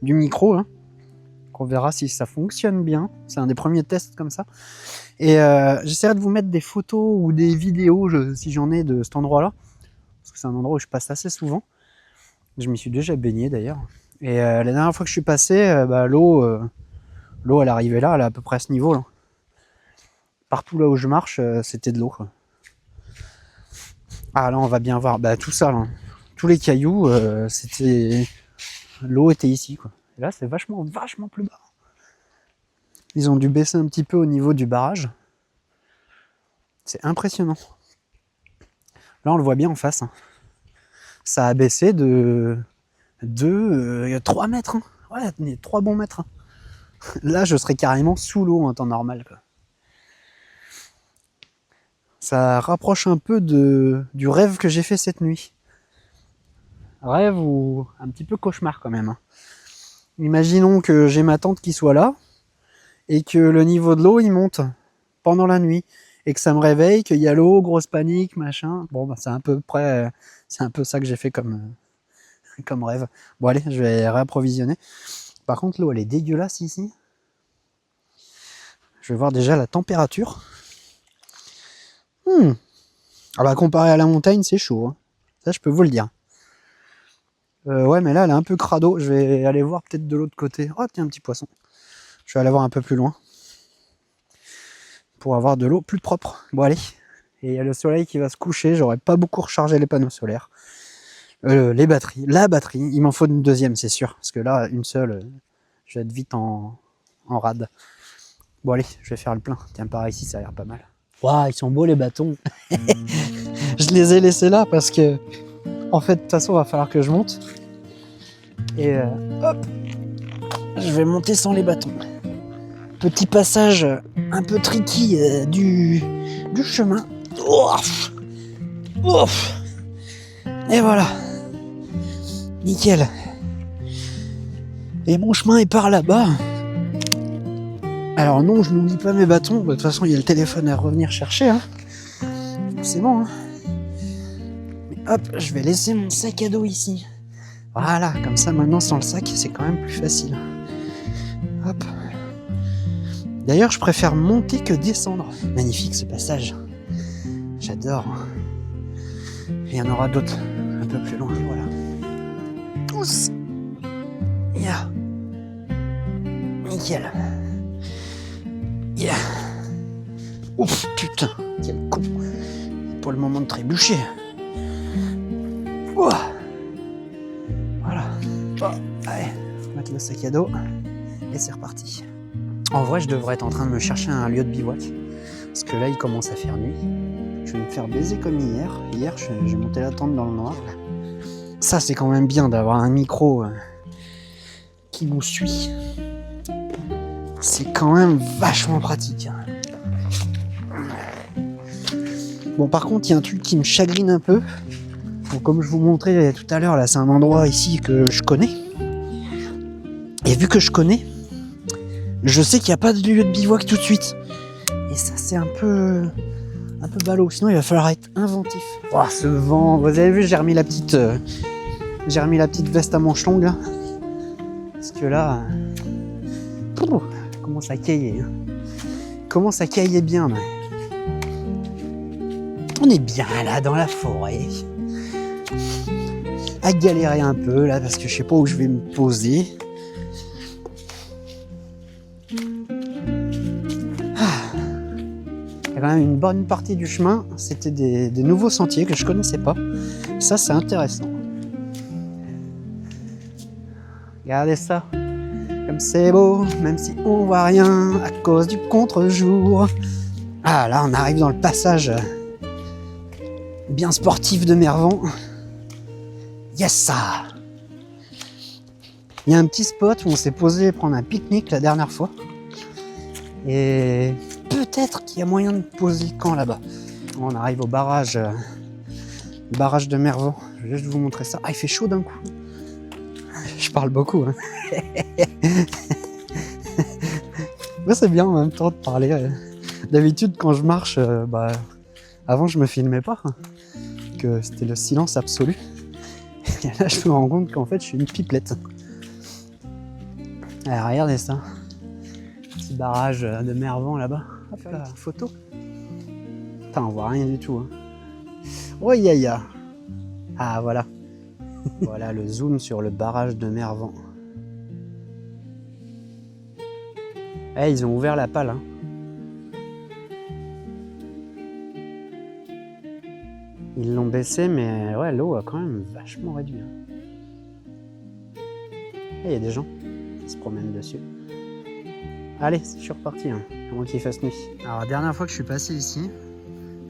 du micro. Hein. On verra si ça fonctionne bien. C'est un des premiers tests comme ça. Et j'essaierai de vous mettre des photos ou des vidéos, si j'en ai, de cet endroit-là. Parce que c'est un endroit où je passe assez souvent. Je m'y suis déjà baigné d'ailleurs. Et la dernière fois que je suis passé, l'eau, elle arrivait là, elle est à peu près à ce niveau. Là. Partout là où je marche, c'était de l'eau. Ah là, on va bien voir. Tout ça, là. Tous les cailloux, l'eau était ici. Quoi. Et là, c'est vachement plus bas. Ils ont dû baisser un petit peu au niveau du barrage. C'est impressionnant. Là, on le voit bien en face. Hein. Ça a baissé de 3 mètres. Hein. Ouais, 3 bons mètres. Hein. Là, je serais carrément sous l'eau en temps normal. Quoi. Ça rapproche un peu du rêve que j'ai fait cette nuit. Rêve ou un petit peu cauchemar quand même. Hein. Imaginons que j'ai ma tante qui soit là et que le niveau de l'eau il monte pendant la nuit et que ça me réveille, qu'il y a l'eau, grosse panique, machin. Bon, c'est à peu près, c'est un peu ça que j'ai fait comme comme rêve. Bon allez, je vais réapprovisionner. Par contre, l'eau elle est dégueulasse ici. Je vais voir déjà la température. Ah bah comparé à la montagne, c'est chaud. Hein. Ça, je peux vous le dire. Ouais, mais là, elle est un peu crado. Je vais aller voir peut-être de l'autre côté. Oh, tiens, un petit poisson. Je vais aller voir un peu plus loin. Pour avoir de l'eau plus propre. Bon, allez. Et il y a le soleil qui va se coucher. J'aurais pas beaucoup rechargé les panneaux solaires. Les batteries. La batterie. Il m'en faut une deuxième, c'est sûr. Parce que là, une seule, je vais être vite en rade. Bon, allez, je vais faire le plein. Tiens, par ici, ça a l'air pas mal. Waouh, ils sont beaux les bâtons. Je les ai laissés là parce que, en fait, de toute façon, il va falloir que je monte. Et hop, je vais monter sans les bâtons. Petit passage un peu tricky du chemin. Ouf, ouf. Et voilà. Nickel. Et mon chemin est par là-bas. Alors non, je n'oublie pas mes bâtons. De toute façon, il y a le téléphone à revenir chercher. Hein. C'est bon. Hein. Mais hop, je vais laisser mon sac à dos ici. Voilà, comme ça maintenant sans le sac, c'est quand même plus facile. Hop. D'ailleurs, je préfère monter que descendre. Magnifique ce passage. J'adore. Et il y en aura d'autres un peu plus loin. Voilà. Tous. Yeah. Nickel. Yeah. Ouf, putain, quel con. Pour le moment de trébucher. Ouah. Voilà. Oh, allez, mettre le sac à dos. Et c'est reparti. En vrai, je devrais être en train de me chercher un lieu de bivouac. Parce que là, il commence à faire nuit. Je vais me faire baiser comme hier. Hier, j'ai monté la tente dans le noir. Ça, c'est quand même bien d'avoir un micro qui nous suit. C'est quand même vachement pratique. Bon, par contre, il y a un truc qui me chagrine un peu. Bon, comme je vous montrais tout à l'heure, là, c'est un endroit ici que je connais. Et vu que je connais, je sais qu'il n'y a pas de lieu de bivouac tout de suite. Et ça, c'est un peu ballot. Sinon, il va falloir être inventif. Oh, ce vent. Vous avez vu, j'ai remis la petite veste à manches longues, là. Parce que là... commence à cailler. Hein. Commence à cailler bien. Là. On est bien là dans la forêt. À galérer un peu là parce que je sais pas où je vais me poser. Il y a quand même une bonne partie du chemin, c'était des nouveaux sentiers que je connaissais pas. Ça c'est intéressant. Regardez ça. Comme c'est beau, même si on voit rien à cause du contre-jour. Ah là on arrive dans le passage bien sportif de Mervan. Yes ça. Il y a un petit spot où on s'est posé prendre un pique-nique la dernière fois. Et peut-être qu'il y a moyen de poser le camp là-bas. On arrive au barrage de Mervan. Je vais juste vous montrer ça. Ah il fait chaud d'un coup. Je parle beaucoup. Hein. Ouais, c'est bien en même temps de parler. D'habitude quand je marche, avant je me filmais pas. Hein, que c'était le silence absolu. Et là je me rends compte qu'en fait je suis une pipelette. Allez, regardez ça. Petit barrage de Mervan là-bas. Hop là, photo. Putain, on voit rien du tout. Hein. Oh ya ya. Ah voilà. Voilà le zoom sur le barrage de Mervan. Eh, ils ont ouvert la pale. Hein. Ils l'ont baissé, mais ouais, l'eau a quand même vachement réduit. Hein. Et il y a des gens qui se promènent dessus. Allez, je suis reparti, hein, avant qu'il fasse nuit. Alors, la dernière fois que je suis passé ici,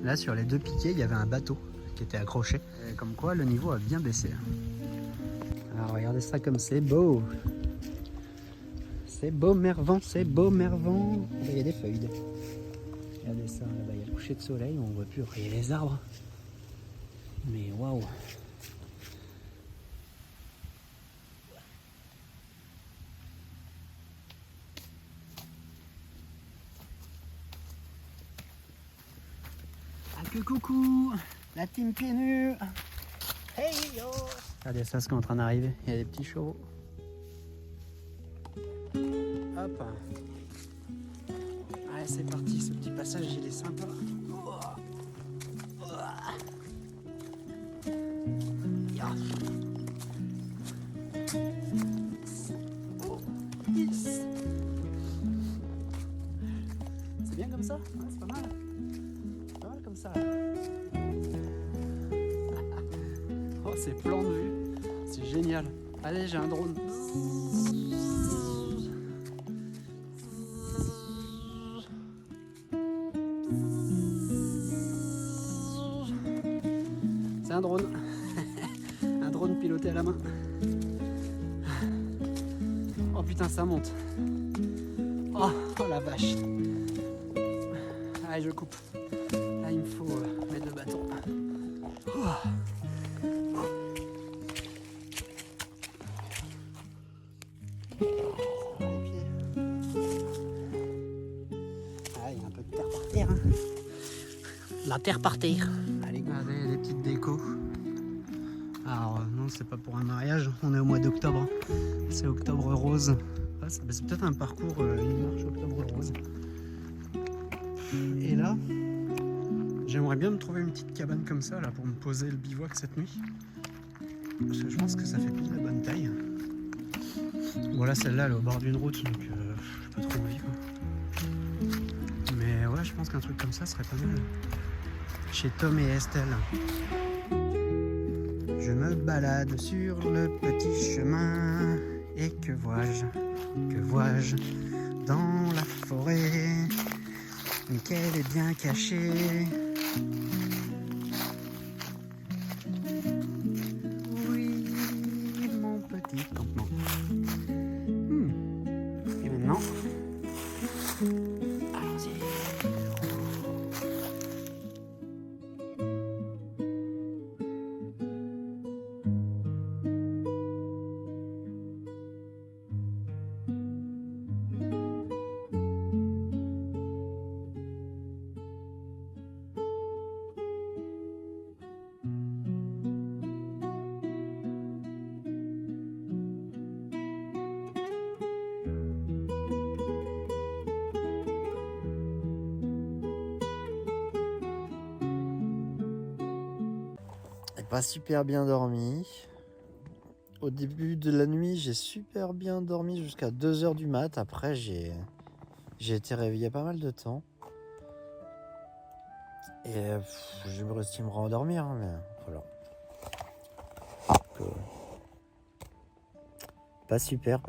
là, sur les deux piquets, il y avait un bateau qui était accroché. Et comme quoi, le niveau a bien baissé. Alors, regardez ça comme c'est beau. C'est beau, Mervan, c'est beau, Mervan. Il y a des feuilles. Regardez ça, là-bas, il y a le coucher de soleil, on voit plus. Il y a les arbres. Mais waouh! Ah que coucou! La team pieds nus! Hey yo! Regardez ça, ce qui est en train d'arriver. Il y a des petits chevaux. Hop. Allez, c'est parti. Ce petit passage, il est sympa. Ya. C'est bien comme ça? Ouais, c'est pas mal. C'est pas mal comme ça. Oh, ces plans de vue, c'est génial. Allez, j'ai un drone. C'est un drone. Un drone piloté à la main. Oh putain, ça monte. Oh, oh la vache. Allez, je coupe. Là, il me faut mettre le bâton. Oh. Ah, il y a un peu de terre par terre. Hein. La terre par terre. Allez, regardez les petites décos. Alors non, c'est pas pour un mariage, on est au mois d'octobre. C'est octobre rose. Ah, c'est peut-être un parcours, une marche octobre rose. Et là, j'aimerais bien me trouver une petite cabane comme ça là pour me poser le bivouac cette nuit. Parce que je pense que ça fait pile la bonne taille. Voilà, celle-là elle est au bord d'une route, donc j'ai pas trop envie quoi. Mais ouais, je pense qu'un truc comme ça serait pas mal. Chez Tom et Estelle. Je me balade sur le petit chemin. Et que vois-je dans la forêt? Mais qu'elle est bien cachée. Oui, mon petit campement. Et maintenant, allons-y. Pas super bien dormi. Au début de la nuit, j'ai super bien dormi jusqu'à 2h du mat. Après, j'ai été réveillé pas mal de temps. Et je me réussi à me rendormir. Hein, mais voilà. Donc, pas super.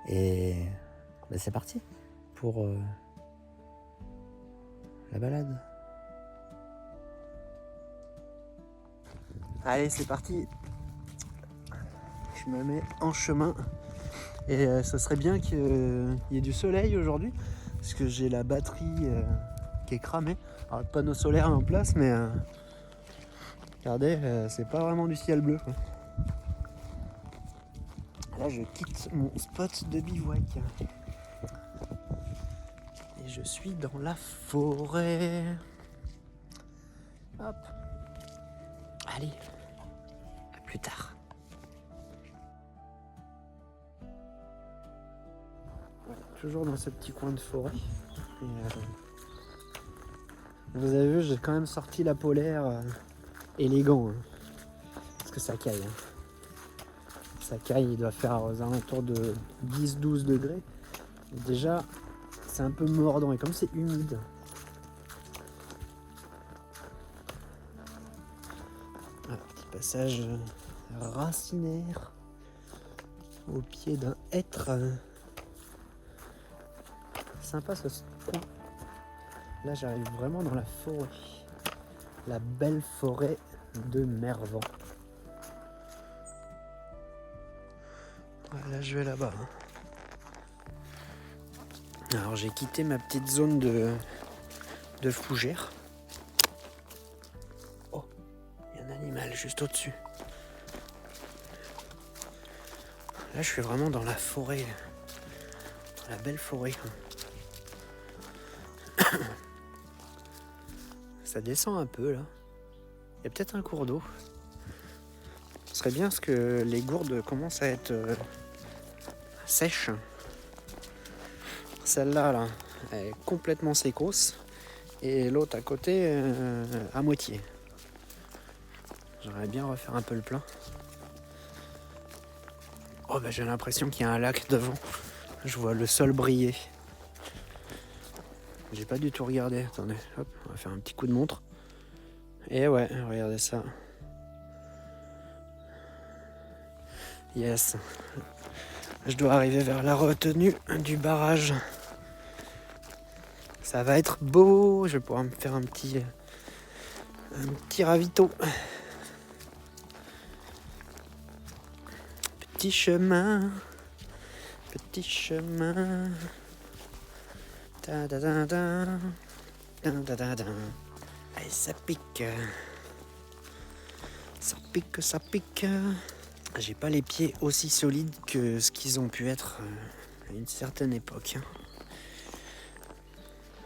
Et bah, c'est parti pour la balade. Allez, c'est parti. Je me mets en chemin. Et ça serait bien qu'il y ait du soleil aujourd'hui. Parce que j'ai la batterie qui est cramée. Alors, le panneau solaire est en place, mais regardez, c'est pas vraiment du ciel bleu, quoi. Là, je quitte mon spot de bivouac. Et je suis dans la forêt. Hop. Allez. Plus tard. Voilà, toujours dans ce petit coin de forêt. Et, vous avez vu, j'ai quand même sorti la polaire élégant. Hein, parce que ça caille. Hein. Ça caille, il doit faire aux alentours de 10-12 degrés. Et déjà, c'est un peu mordant. Et comme c'est humide, un petit passage racinaire au pied d'un hêtre. Sympa ce coin. Là j'arrive vraiment dans la forêt. La belle forêt de Mervan. Là je vais là-bas. Alors j'ai quitté ma petite zone de fougère. Oh, il y a un animal juste au-dessus. Là, je suis vraiment dans la forêt. Dans la belle forêt. Ça descend un peu, là. Il y a peut-être un cours d'eau. serait bien parce que les gourdes commencent à être sèches. Celle-là, là, elle est complètement sécose. Et l'autre à côté, à moitié. J'aimerais bien refaire un peu le plein. Oh bah j'ai l'impression qu'il y a un lac devant. Je vois le sol briller. J'ai pas du tout regardé. Attendez, hop, on va faire un petit coup de montre. Et ouais, regardez ça. Yes. Je dois arriver vers la retenue du barrage. Ça va être beau. Je vais pouvoir me faire un petit ravito. Petit chemin. Petit chemin. Ta da da da. Da da da da. Allez, ça pique. Ça pique, ça pique. J'ai pas les pieds aussi solides que ce qu'ils ont pu être à une certaine époque.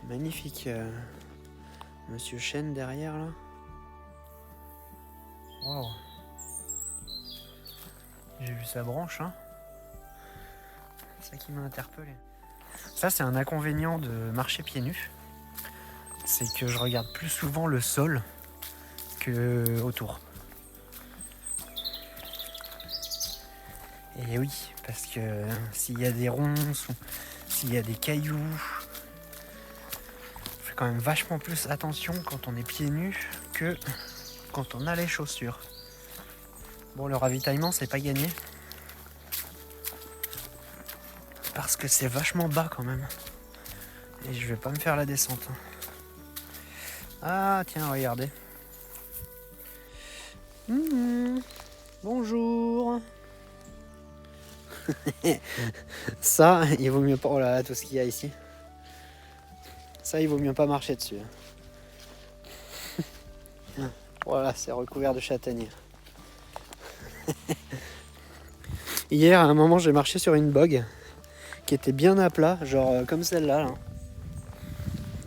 Magnifique Monsieur Chêne derrière là. Wow. J'ai vu sa branche, hein. C'est ça qui m'a interpellé. Ça, c'est un inconvénient de marcher pieds nus. C'est que je regarde plus souvent le sol que autour. Et oui, parce que s'il y a des ronces ou s'il y a des cailloux, on fait quand même vachement plus attention quand on est pieds nus que quand on a les chaussures. Bon, le ravitaillement, c'est pas gagné. Parce que c'est vachement bas quand même. Et je vais pas me faire la descente. Ah, tiens, regardez. Bonjour. Ça, il vaut mieux pas... Oh là là, tout ce qu'il y a ici. Ça, il vaut mieux pas marcher dessus. Voilà, c'est recouvert de châtaigniers. Hier, à un moment, j'ai marché sur une bogue qui était bien à plat, genre comme celle-là. Là.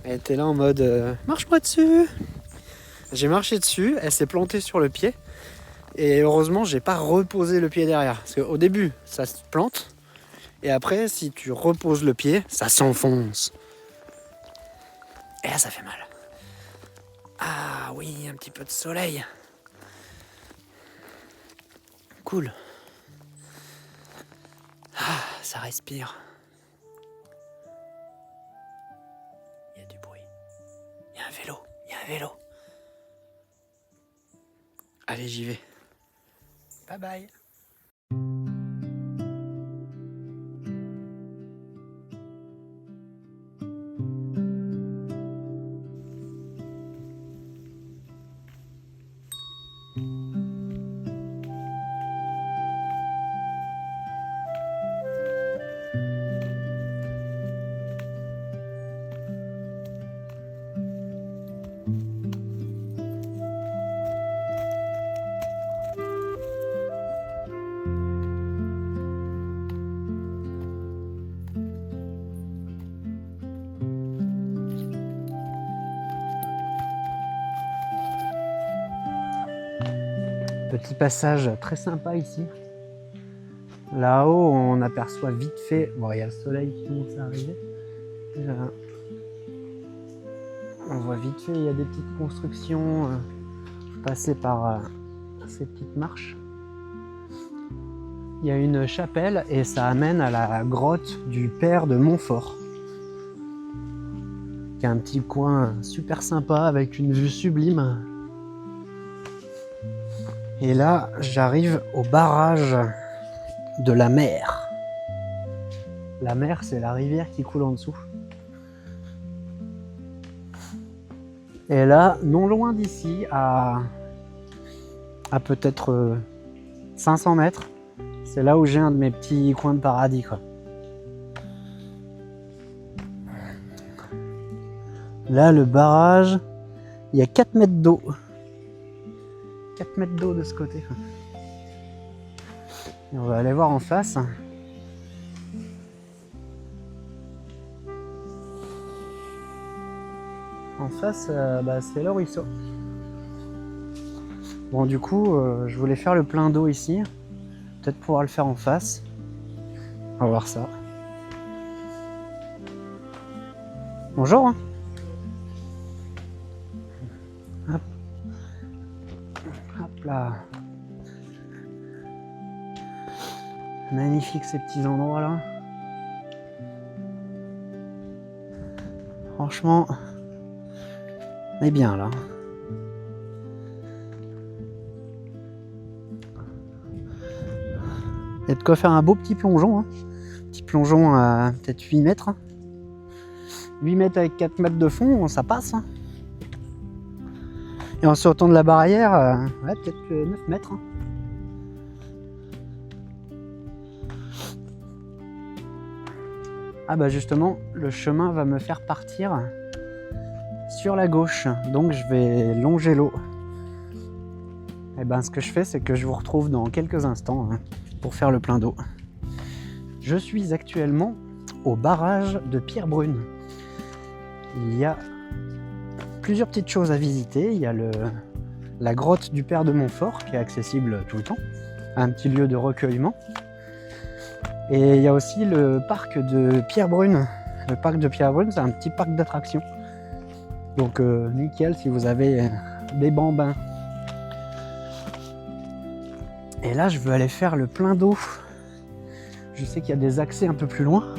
Elle était là en mode marche-moi dessus. J'ai marché dessus, elle s'est plantée sur le pied. Et heureusement, j'ai pas reposé le pied derrière. Parce qu'au début, ça se plante. Et après, si tu reposes le pied, ça s'enfonce. Et là, ça fait mal. Ah oui, un petit peu de soleil. Cool. Ah, ça respire. Il y a du bruit. Il y a un vélo. Il y a un vélo. Allez, j'y vais. Bye bye. Petit passage très sympa ici. Là-haut, on aperçoit vite fait... Bon, il y a le soleil qui commence à arriver. On voit vite fait, il y a des petites constructions. Passer par ces petites marches. Il y a une chapelle et ça amène à la grotte du père de Montfort. Qui est un petit coin super sympa avec une vue sublime. Et là, j'arrive au barrage de la mer. La mer, c'est la rivière qui coule en dessous. Et là, non loin d'ici, à peut-être 500 mètres, c'est là où j'ai un de mes petits coins de paradis, quoi. Là, le barrage, il y a 4 mètres d'eau. 4 mètres d'eau de ce côté. Et on va aller voir en face. En face, c'est le ruisseau. Bon, du coup, je voulais faire le plein d'eau ici. Peut-être pouvoir le faire en face. On va voir ça. Bonjour. Hop. Hop là. Magnifique ces petits endroits là. Franchement, on est bien là. Il y a de quoi faire un beau petit plongeon. Hein. Petit plongeon à peut-être 8 mètres. Hein. 8 mètres avec 4 mètres de fond, ça passe. Hein. Et en sortant de la barrière, ouais, peut-être 9 mètres. Hein. Ah bah justement, le chemin va me faire partir sur la gauche. Donc je vais longer l'eau. Et ben ce que je fais, c'est que je vous retrouve dans quelques instants hein, pour faire le plein d'eau. Je suis actuellement au barrage de Pierrebrune. Il y a plusieurs petites choses à visiter. Il y a la grotte du Père de Montfort qui est accessible tout le temps, un petit lieu de recueillement. Et il y a aussi le parc de Pierrebrune. Le parc de Pierrebrune, c'est un petit parc d'attractions. Donc nickel si vous avez des bambins. Et là, je veux aller faire le plein d'eau. Je sais qu'il y a des accès un peu plus loin.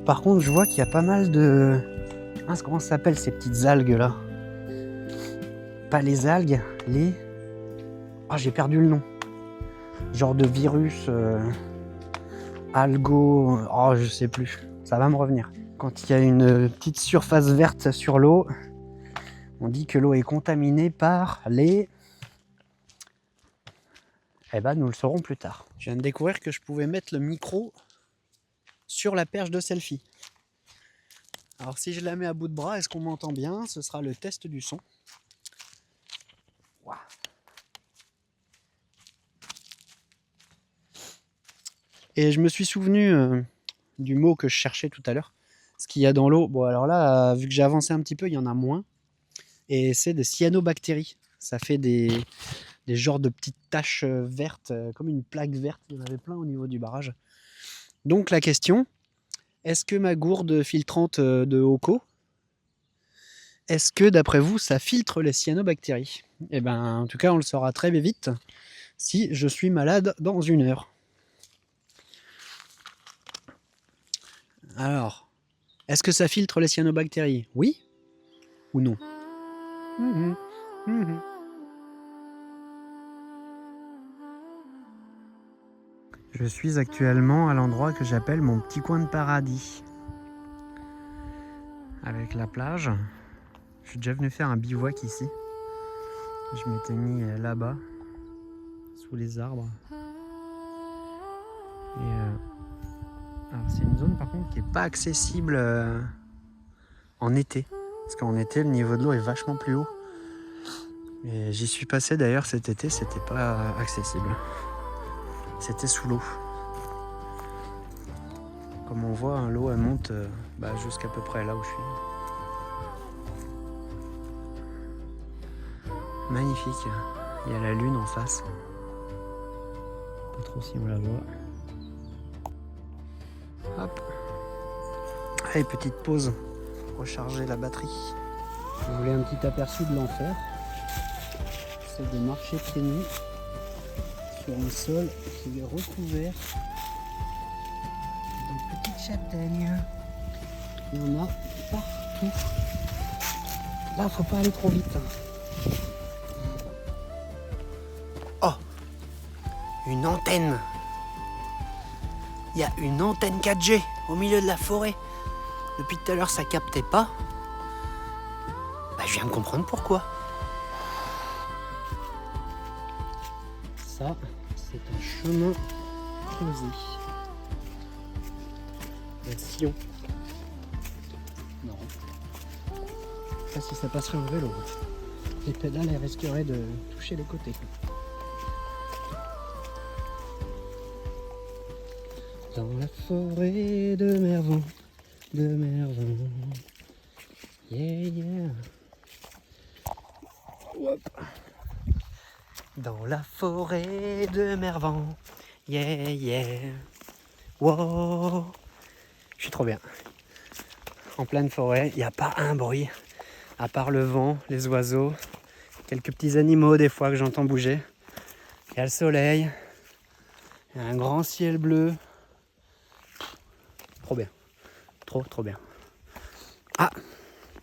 Par contre, je vois qu'il y a pas mal de... Ah, comment ça s'appelle ces petites algues là? Pas les algues, les... Ah, j'ai perdu le nom. Genre de virus... algo, oh je sais plus, ça va me revenir. Quand il y a une petite surface verte sur l'eau, on dit que l'eau est contaminée par les... Eh ben nous le saurons plus tard. Je viens de découvrir que je pouvais mettre le micro sur la perche de selfie. Alors si je la mets à bout de bras, est-ce qu'on m'entend bien? Ce sera le test du son. Wow. Et je me suis souvenu du mot que je cherchais tout à l'heure. Ce qu'il y a dans l'eau, bon alors là, vu que j'ai avancé un petit peu, il y en a moins. Et c'est des cyanobactéries. Ça fait des genres de petites taches vertes, comme une plaque verte. Il y en avait plein au niveau du barrage. Donc la question, est-ce que ma gourde filtrante de Hoco, est-ce que d'après vous, ça filtre les cyanobactéries? Eh ben, en tout cas, on le saura très vite si je suis malade dans 1 heure. Alors, est-ce que ça filtre les cyanobactéries? Oui ou non? Je suis actuellement à l'endroit que j'appelle mon petit coin de paradis. Avec la plage. Je suis déjà venu faire un bivouac ici. Je m'étais mis là-bas, sous les arbres. Et alors c'est une zone par contre qui n'est pas accessible en été. Parce qu'en été, le niveau de l'eau est vachement plus haut. Et j'y suis passé d'ailleurs cet été, c'était pas accessible. C'était sous l'eau. Comme on voit, hein, l'eau elle monte jusqu'à peu près là où je suis. Magnifique. Il y a la lune en face. Pas trop si on la voit. Hop. Allez, petite pause. Recharger la batterie. Vous voulez un petit aperçu de l'enfer? C'est de marcher pieds nus sur un sol qui est recouvert de petites châtaignes. Il y en a partout. Là, faut pas aller trop vite. Oh, une antenne. Il y a une antenne 4G au milieu de la forêt. Depuis tout à l'heure, ça captait pas. Bah, je viens de comprendre pourquoi. Ça, c'est un chemin creusé. Un sillon. Non. Je sais pas si ça passerait en vélo. Les pédales, elles risqueraient de toucher les côtés. Dans la forêt de Mervent, yeah, yeah. Hop. Dans la forêt de Mervan. Yeah, yeah. Wow. Je suis trop bien. En pleine forêt, il n'y a pas un bruit. À part le vent, les oiseaux, quelques petits animaux des fois que j'entends bouger. Il y a le soleil. Il y a un grand ciel bleu. Trop bien. Trop bien. Ah,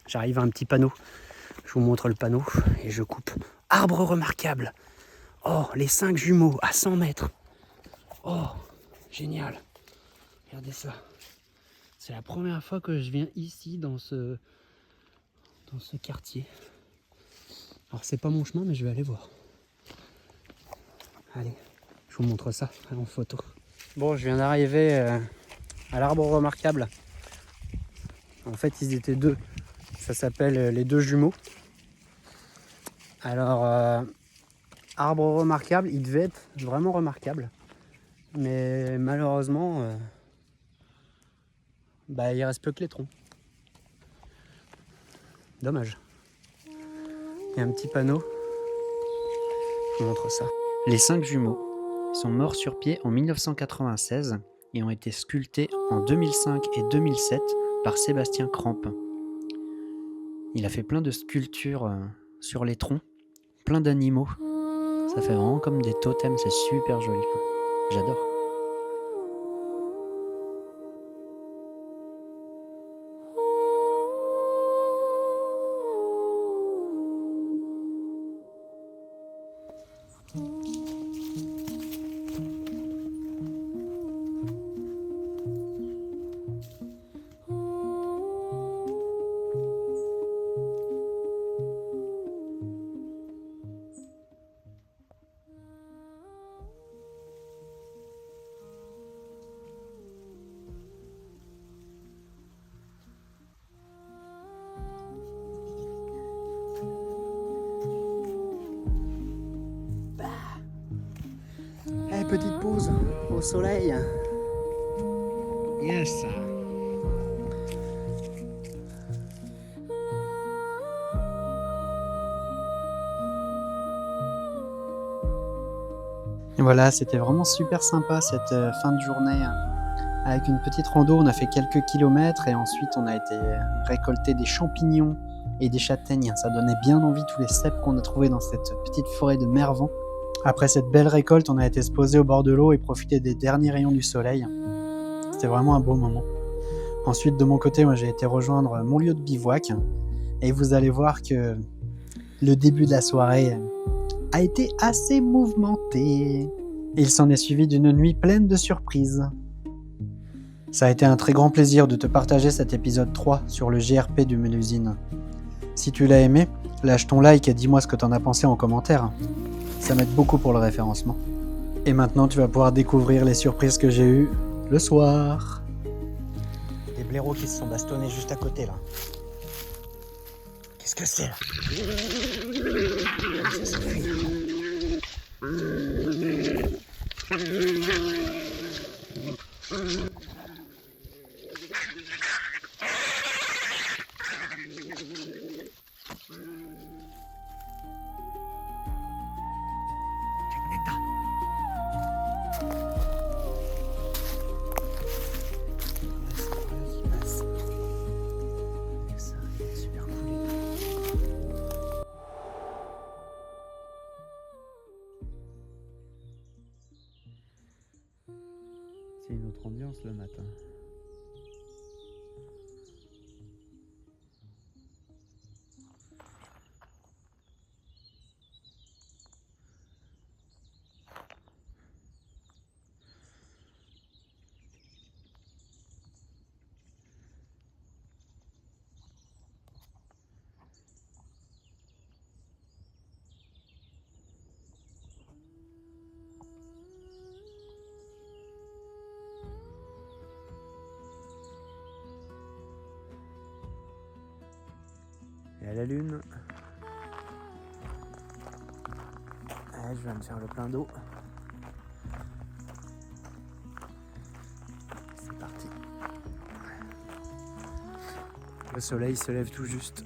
j'arrive à un petit panneau. Je vous montre le panneau et je coupe. Arbre remarquable. Oh, les 5 jumeaux à 100 mètres. Oh, génial. Regardez ça. C'est la première fois que je viens ici dans ce quartier. Alors c'est pas mon chemin mais je vais aller voir. Allez, je vous montre ça en photo. Bon, je viens d'arriver à l'arbre remarquable. En fait, ils étaient 2. Ça s'appelle les 2 jumeaux. Alors, arbre remarquable, il devait être vraiment remarquable. Mais malheureusement, il reste peu que les troncs. Dommage. Il y a un petit panneau. Je vous montre ça. Les 5 jumeaux sont morts sur pied en 1996 et ont été sculptés en 2005 et 2007 par Sébastien Crampe. Il a fait plein de sculptures sur les troncs, plein d'animaux. Ça fait vraiment comme des totems, c'est super joli. J'adore. Petite pause au soleil. Yes. Et voilà, c'était vraiment super sympa cette fin de journée. Avec une petite rando, on a fait quelques kilomètres et ensuite on a été récolter des champignons et des châtaignes. Ça donnait bien envie, tous les cèpes qu'on a trouvés dans cette petite forêt de Mervan. Après cette belle récolte, on a été se poser au bord de l'eau et profiter des derniers rayons du soleil. C'était vraiment un beau moment. Ensuite, de mon côté, moi, j'ai été rejoindre mon lieu de bivouac. Et vous allez voir que le début de la soirée a été assez mouvementé. Il s'en est suivi d'une nuit pleine de surprises. Ça a été un très grand plaisir de te partager cet épisode 3 sur le GRP de Mélusine. Si tu l'as aimé, lâche ton like et dis-moi ce que t'en as pensé en commentaire. Ça m'aide beaucoup pour le référencement. Et maintenant, tu vas pouvoir découvrir les surprises que j'ai eues le soir. Des blaireaux qui se sont bastonnés juste à côté, là. Qu'est-ce que c'est, là? Ça s'enfuit. C'est une autre ambiance le matin. Et à la lune. Allez, je vais me faire le plein d'eau. C'est parti. Le soleil se lève tout juste.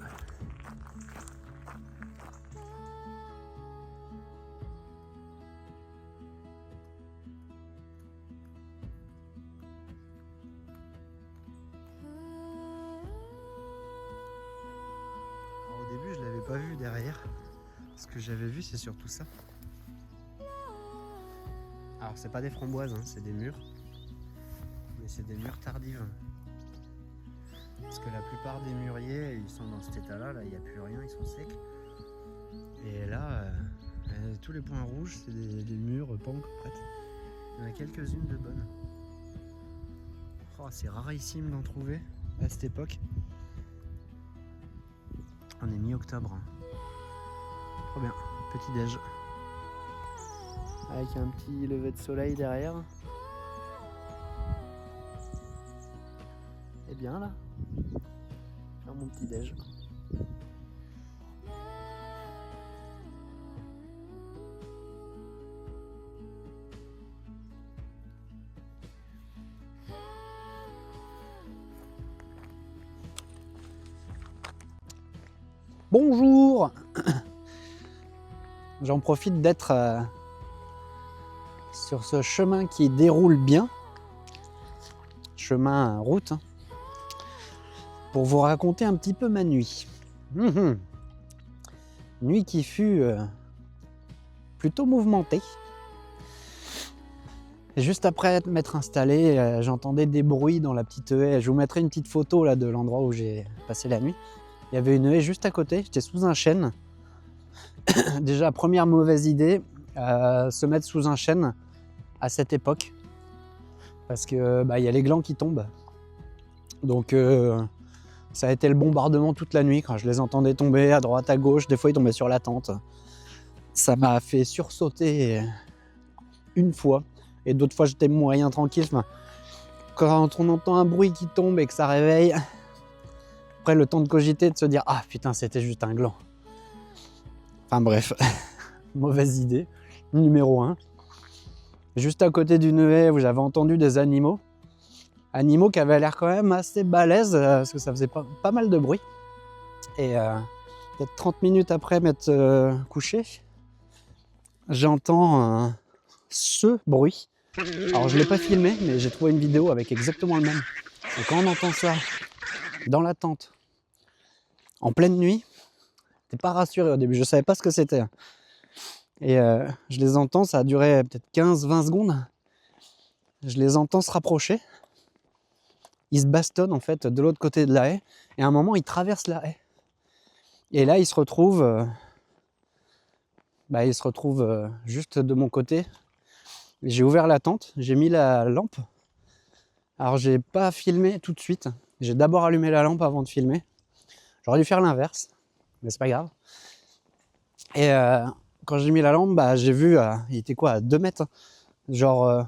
derrière. Ce que j'avais vu, c'est surtout ça. Alors c'est pas des framboises, hein, c'est des mûres. Mais c'est des mûres tardives. Parce que la plupart des mûriers, ils sont dans cet état-là, là il n'y a plus rien, ils sont secs. Et là, tous les points rouges, c'est des mûres pas encore prêtes. Il y en a quelques-unes de bonnes. Oh, c'est rarissime d'en trouver à cette époque. On est mi-octobre. Trop bien, petit déj. Avec un petit lever de soleil derrière. Et bien là, faire mon petit déj. Bonjour. J'en profite d'être sur ce chemin qui déroule bien, chemin route, hein, pour vous raconter un petit peu ma nuit. Nuit qui fut plutôt mouvementée. Et juste après m'être installé, j'entendais des bruits dans la petite haie. Je vous mettrai une petite photo là de l'endroit où j'ai passé la nuit. Il y avait une haie juste à côté, j'étais sous un chêne. Déjà, première mauvaise idée, se mettre sous un chêne à cette époque. Parce que y a les glands qui tombent. Donc ça a été le bombardement toute la nuit quand je les entendais tomber à droite, à gauche. Des fois, ils tombaient sur la tente. Ça m'a fait sursauter une fois. Et d'autres fois, j'étais moyen tranquille. Quand on entend un bruit qui tombe et que ça réveille, après le temps de cogiter, de se dire « Ah putain, c'était juste un gland ». Enfin bref, mauvaise idée. Numéro 1. Juste à côté d'une haie où j'avais entendu des animaux. Animaux qui avaient l'air quand même assez balèzes, parce que ça faisait pas mal de bruit. Et peut-être 30 minutes après m'être couché, j'entends ce bruit. Alors je ne l'ai pas filmé, mais j'ai trouvé une vidéo avec exactement le même. Et quand on entend ça dans la tente, en pleine nuit, t'es pas rassuré au début, je savais pas ce que c'était. Et je les entends, ça a duré peut-être 15-20 secondes. Je les entends se rapprocher. Ils se bastonnent en fait de l'autre côté de la haie. Et à un moment, ils traversent la haie. Et là, ils se retrouvent juste de mon côté. J'ai ouvert la tente, j'ai mis la lampe. Alors, j'ai pas filmé tout de suite. J'ai d'abord allumé la lampe avant de filmer. J'aurais dû faire l'inverse, mais c'est pas grave. Et quand j'ai mis la lampe, j'ai vu, il était quoi, à 2 mètres. Genre,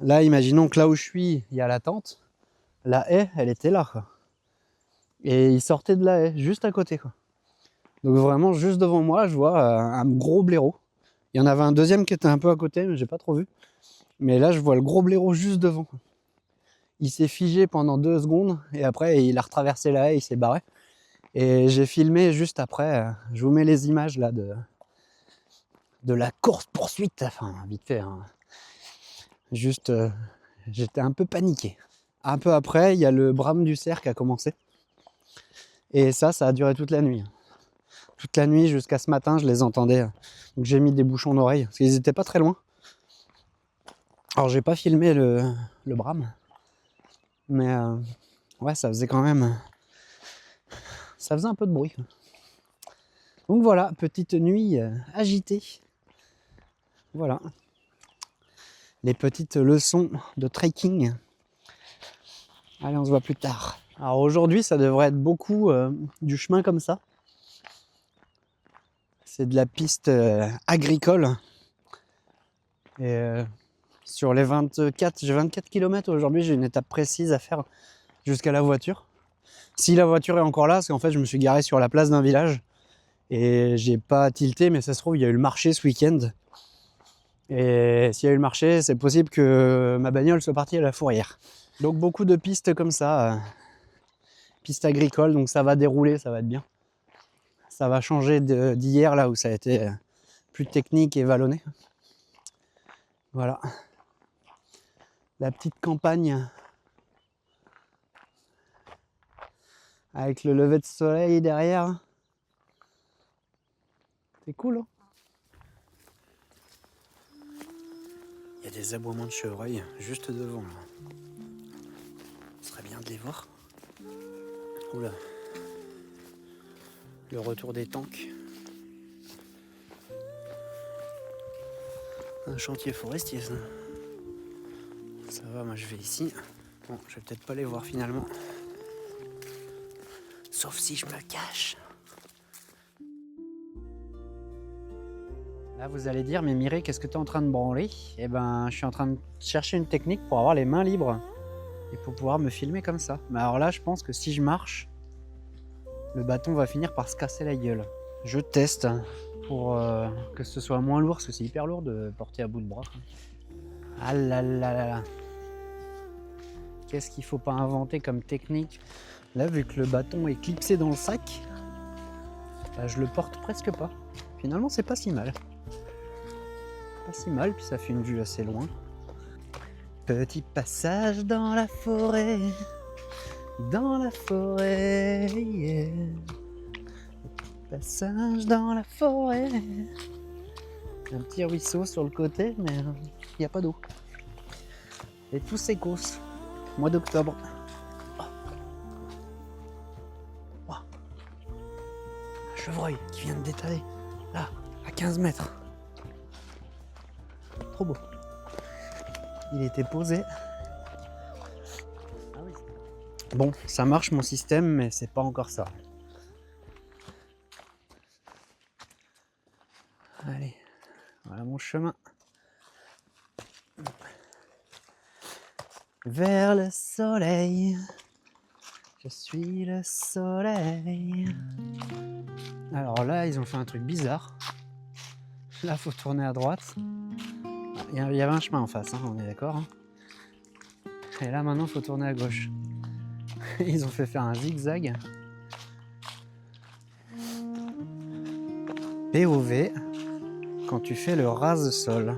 là, imaginons que là où je suis, il y a la tente. La haie, elle était là, quoi. Et il sortait de la haie, juste à côté, quoi. Donc vraiment, juste devant moi, je vois un gros blaireau. Il y en avait un deuxième qui était un peu à côté, mais j'ai pas trop vu. Mais là, je vois le gros blaireau juste devant, quoi. Il s'est figé pendant 2 secondes, et après, il a retraversé la haie, il s'est barré. Et j'ai filmé juste après, je vous mets les images là de la course-poursuite, enfin vite fait, hein. Juste, j'étais un peu paniqué. Un peu après, il y a le brame du cerf qui a commencé. Et ça a duré toute la nuit. Toute la nuit jusqu'à ce matin, je les entendais. Donc j'ai mis des bouchons d'oreille, parce qu'ils n'étaient pas très loin. Alors j'ai pas filmé le brame. Mais ouais, ça faisait quand même... Ça faisait un peu de bruit. Donc voilà, petite nuit agitée. Voilà. Les petites leçons de trekking. Allez, on se voit plus tard. Alors aujourd'hui, ça devrait être beaucoup du chemin comme ça. C'est de la piste agricole. Et sur les 24, j'ai 24 km aujourd'hui, j'ai une étape précise à faire jusqu'à la voiture. Si la voiture est encore là, parce qu'en fait, je me suis garé sur la place d'un village. Et j'ai pas tilté, mais ça se trouve, il y a eu le marché ce week-end. Et s'il y a eu le marché, c'est possible que ma bagnole soit partie à la fourrière. Donc beaucoup de pistes comme ça, pistes agricoles, donc ça va dérouler, ça va être bien. Ça va changer d'hier là où ça a été plus technique et vallonné. Voilà. La petite campagne avec le lever de soleil derrière. C'est cool, hein. Il y a des aboiements de chevreuil juste devant là. Ce serait bien de les voir. Oula. Le retour des tanks. Un chantier forestier ça. Ça va, moi je vais ici. Bon, je vais peut-être pas les voir finalement. Sauf si je me cache. Là vous allez dire, mais Mireille, qu'est-ce que tu es en train de branler? Eh ben, je suis en train de chercher une technique pour avoir les mains libres. Et pour pouvoir me filmer comme ça. Mais alors là, je pense que si je marche, le bâton va finir par se casser la gueule. Je teste pour que ce soit moins lourd, parce que c'est hyper lourd de porter à bout de bras. Ah là là là là. Qu'est-ce qu'il faut pas inventer comme technique? Là, vu que le bâton est clipsé dans le sac, bah, je le porte presque pas. Finalement, c'est pas si mal. Pas si mal, puis ça fait une vue assez loin. Petit passage dans la forêt, yeah. Passage dans la forêt. Un petit ruisseau sur le côté, mais il n'y a pas d'eau. Et tout s'écousse. Mois d'octobre. Oh. Oh. Un chevreuil qui vient de détaler. Là, à 15 mètres. Trop beau. Il était posé. Ah oui. Bon, ça marche mon système, mais c'est pas encore ça. Allez, voilà mon chemin. Vers le soleil. Je suis le soleil. Alors là, ils ont fait un truc bizarre. Là, faut tourner à droite. Il y avait un chemin en face, hein, on est d'accord. Hein. Et là, maintenant, faut tourner à gauche. Ils ont fait faire un zigzag. POV, quand tu fais le rase-sol.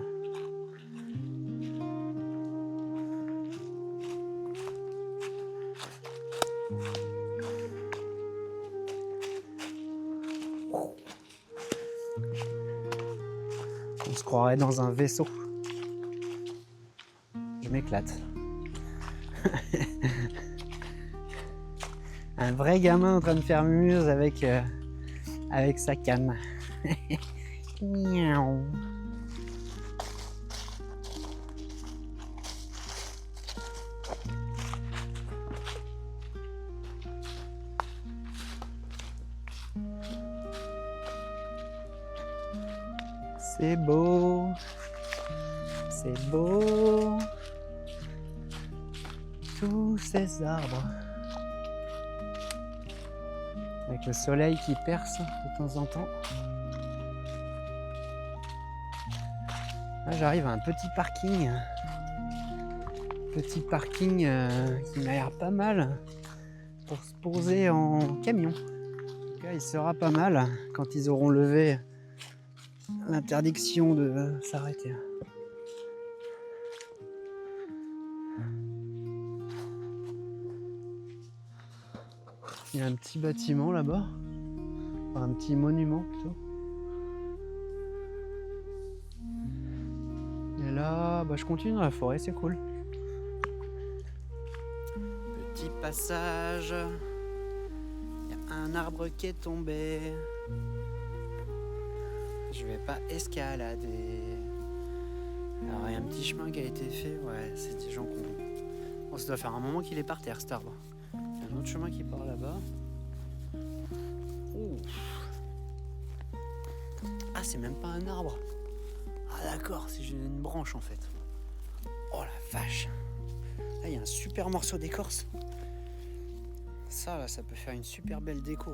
On se croirait dans un vaisseau. Je m'éclate. Un vrai gamin en train de faire mumuse avec sa canne. Miaou. C'est beau. C'est beau. Tous ces arbres. Avec le soleil qui perce de temps en temps. Là, j'arrive à un petit parking. Petit parking qui m'a l'air pas mal pour se poser en camion. En tout cas, il sera pas mal quand ils auront levé l'interdiction de s'arrêter. Il y a un petit bâtiment là-bas, enfin, un petit monument plutôt. Et là, bah, je continue dans la forêt, c'est cool. Petit passage. Il y a un arbre qui est tombé. Je vais pas escalader. Alors il y a un petit chemin qui a été fait. Ouais, c'est des gens qui ont... Bon, ça doit faire un moment qu'il est par terre cet arbre. Il y a un autre chemin qui part là-bas. Ah, c'est même pas un arbre. Ah d'accord, c'est une branche en fait. Oh la vache. Là, il y a un super morceau d'écorce. Ça, là, ça peut faire une super belle déco.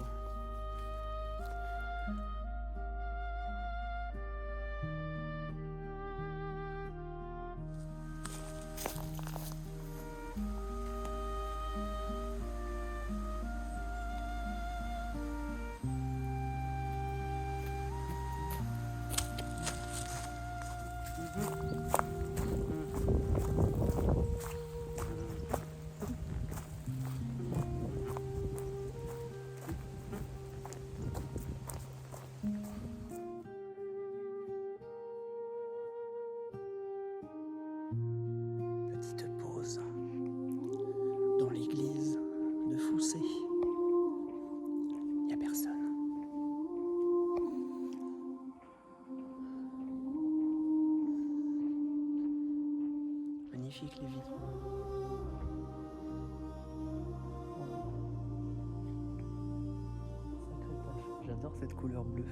magnifiques les vitres. Sacré taf. J'adore cette couleur bleue.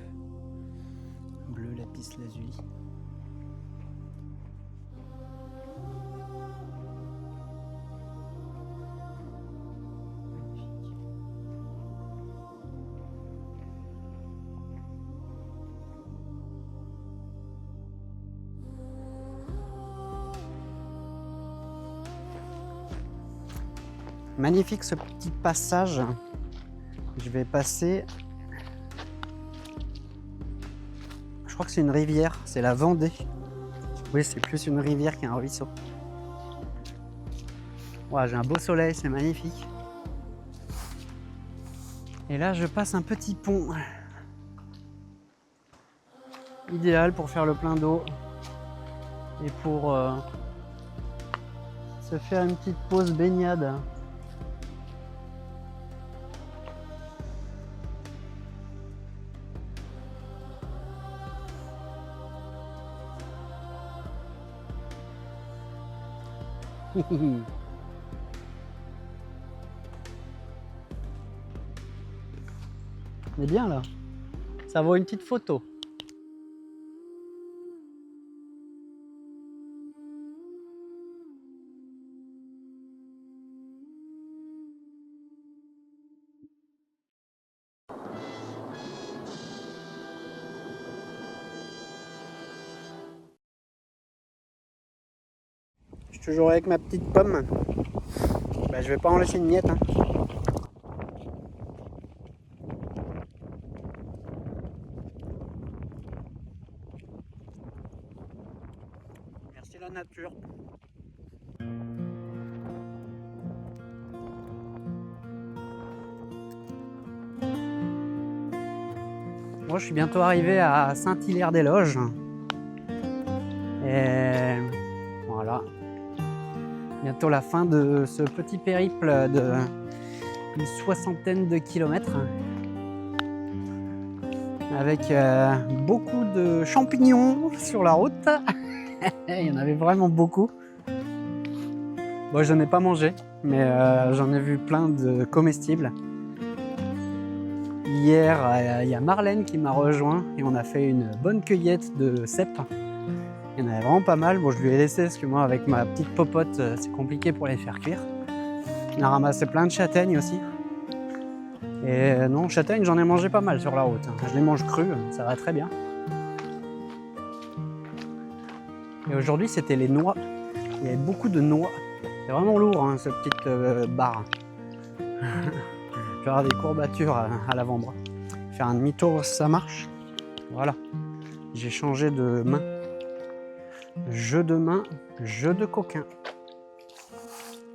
Bleu lapis lazuli. Magnifique ce petit passage. Je vais passer. Je crois que c'est une rivière, c'est la Vendée. Oui, c'est plus une rivière qu'un ruisseau. Ouais, j'ai un beau soleil, c'est magnifique. Et là, je passe un petit pont. Idéal pour faire le plein d'eau et pour se faire une petite pause baignade. On est bien là. Ça vaut une petite photo. Je suis toujours avec ma petite pomme. Bah, je vais pas en lâcher une miette. Hein. Merci la nature. Moi, je suis bientôt arrivé à Saint-Hilaire-des-Loges. Et voilà. Bientôt la fin de ce petit périple de une soixantaine de kilomètres. Avec beaucoup de champignons sur la route. Il y en avait vraiment beaucoup. Bon, je n'en ai pas mangé, mais j'en ai vu plein de comestibles. Hier, il y a Marlène qui m'a rejoint et on a fait une bonne cueillette de cèpes. Il y en avait vraiment pas mal. Bon, je lui ai laissé parce que moi, avec ma petite popote, c'est compliqué pour les faire cuire. On a ramassé plein de châtaignes aussi. Et non, châtaignes, j'en ai mangé pas mal sur la route. Je les mange crues, ça va très bien. Et aujourd'hui, c'était les noix. Il y avait beaucoup de noix. C'est vraiment lourd, hein, cette petite barre. Je vais avoir des courbatures à l'avant-bras. Faire un demi-tour, ça marche. Voilà. J'ai changé de main. Jeu de main, jeu de coquin.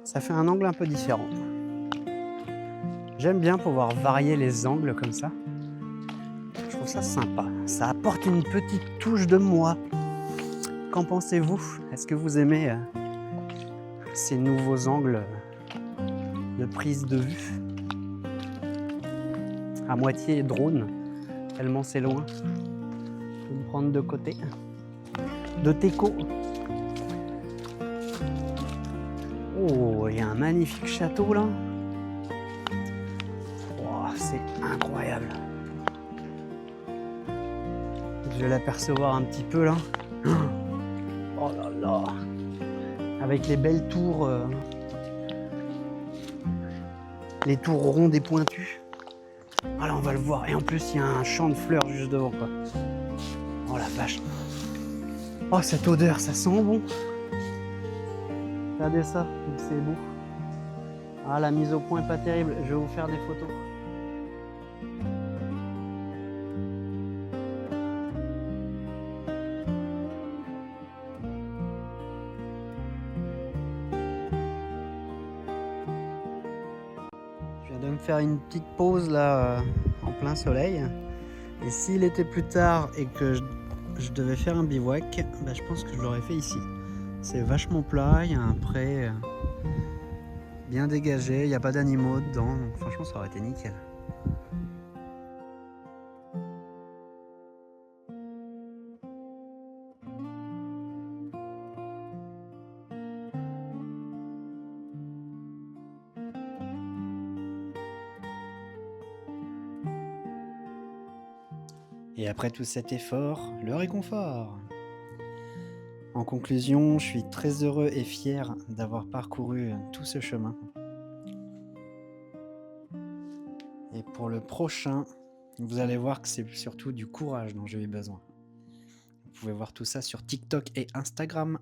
Ça fait un angle un peu différent. J'aime bien pouvoir varier les angles comme ça. Je trouve ça sympa. Ça apporte une petite touche de moi. Qu'en pensez-vous? Est-ce que vous aimez ces nouveaux angles de prise de vue? À moitié drone, tellement c'est loin. Je vais me prendre de côté. De Teco. Oh, il y a un magnifique château là. Oh, c'est incroyable. Je vais l'apercevoir un petit peu là. Oh là là. Avec les belles tours. Les tours rondes et pointues. Voilà, on va le voir. Et en plus, il y a un champ de fleurs juste devant quoi. Oh la vache. Oh, cette odeur, ça sent bon. Regardez ça, c'est beau. Ah, la mise au point est pas terrible. Je vais vous faire des photos. Je viens de me faire une petite pause là en plein soleil. Et s'il était plus tard et que je devais faire un bivouac, bah, je pense que je l'aurais fait ici. C'est vachement plat, il y a un pré bien dégagé, il n'y a pas d'animaux dedans, donc franchement ça aurait été nickel. Et après tout cet effort, le réconfort. En conclusion, je suis très heureux et fier d'avoir parcouru tout ce chemin. Et pour le prochain, vous allez voir que c'est surtout du courage dont j'ai eu besoin. Vous pouvez voir tout ça sur TikTok et Instagram.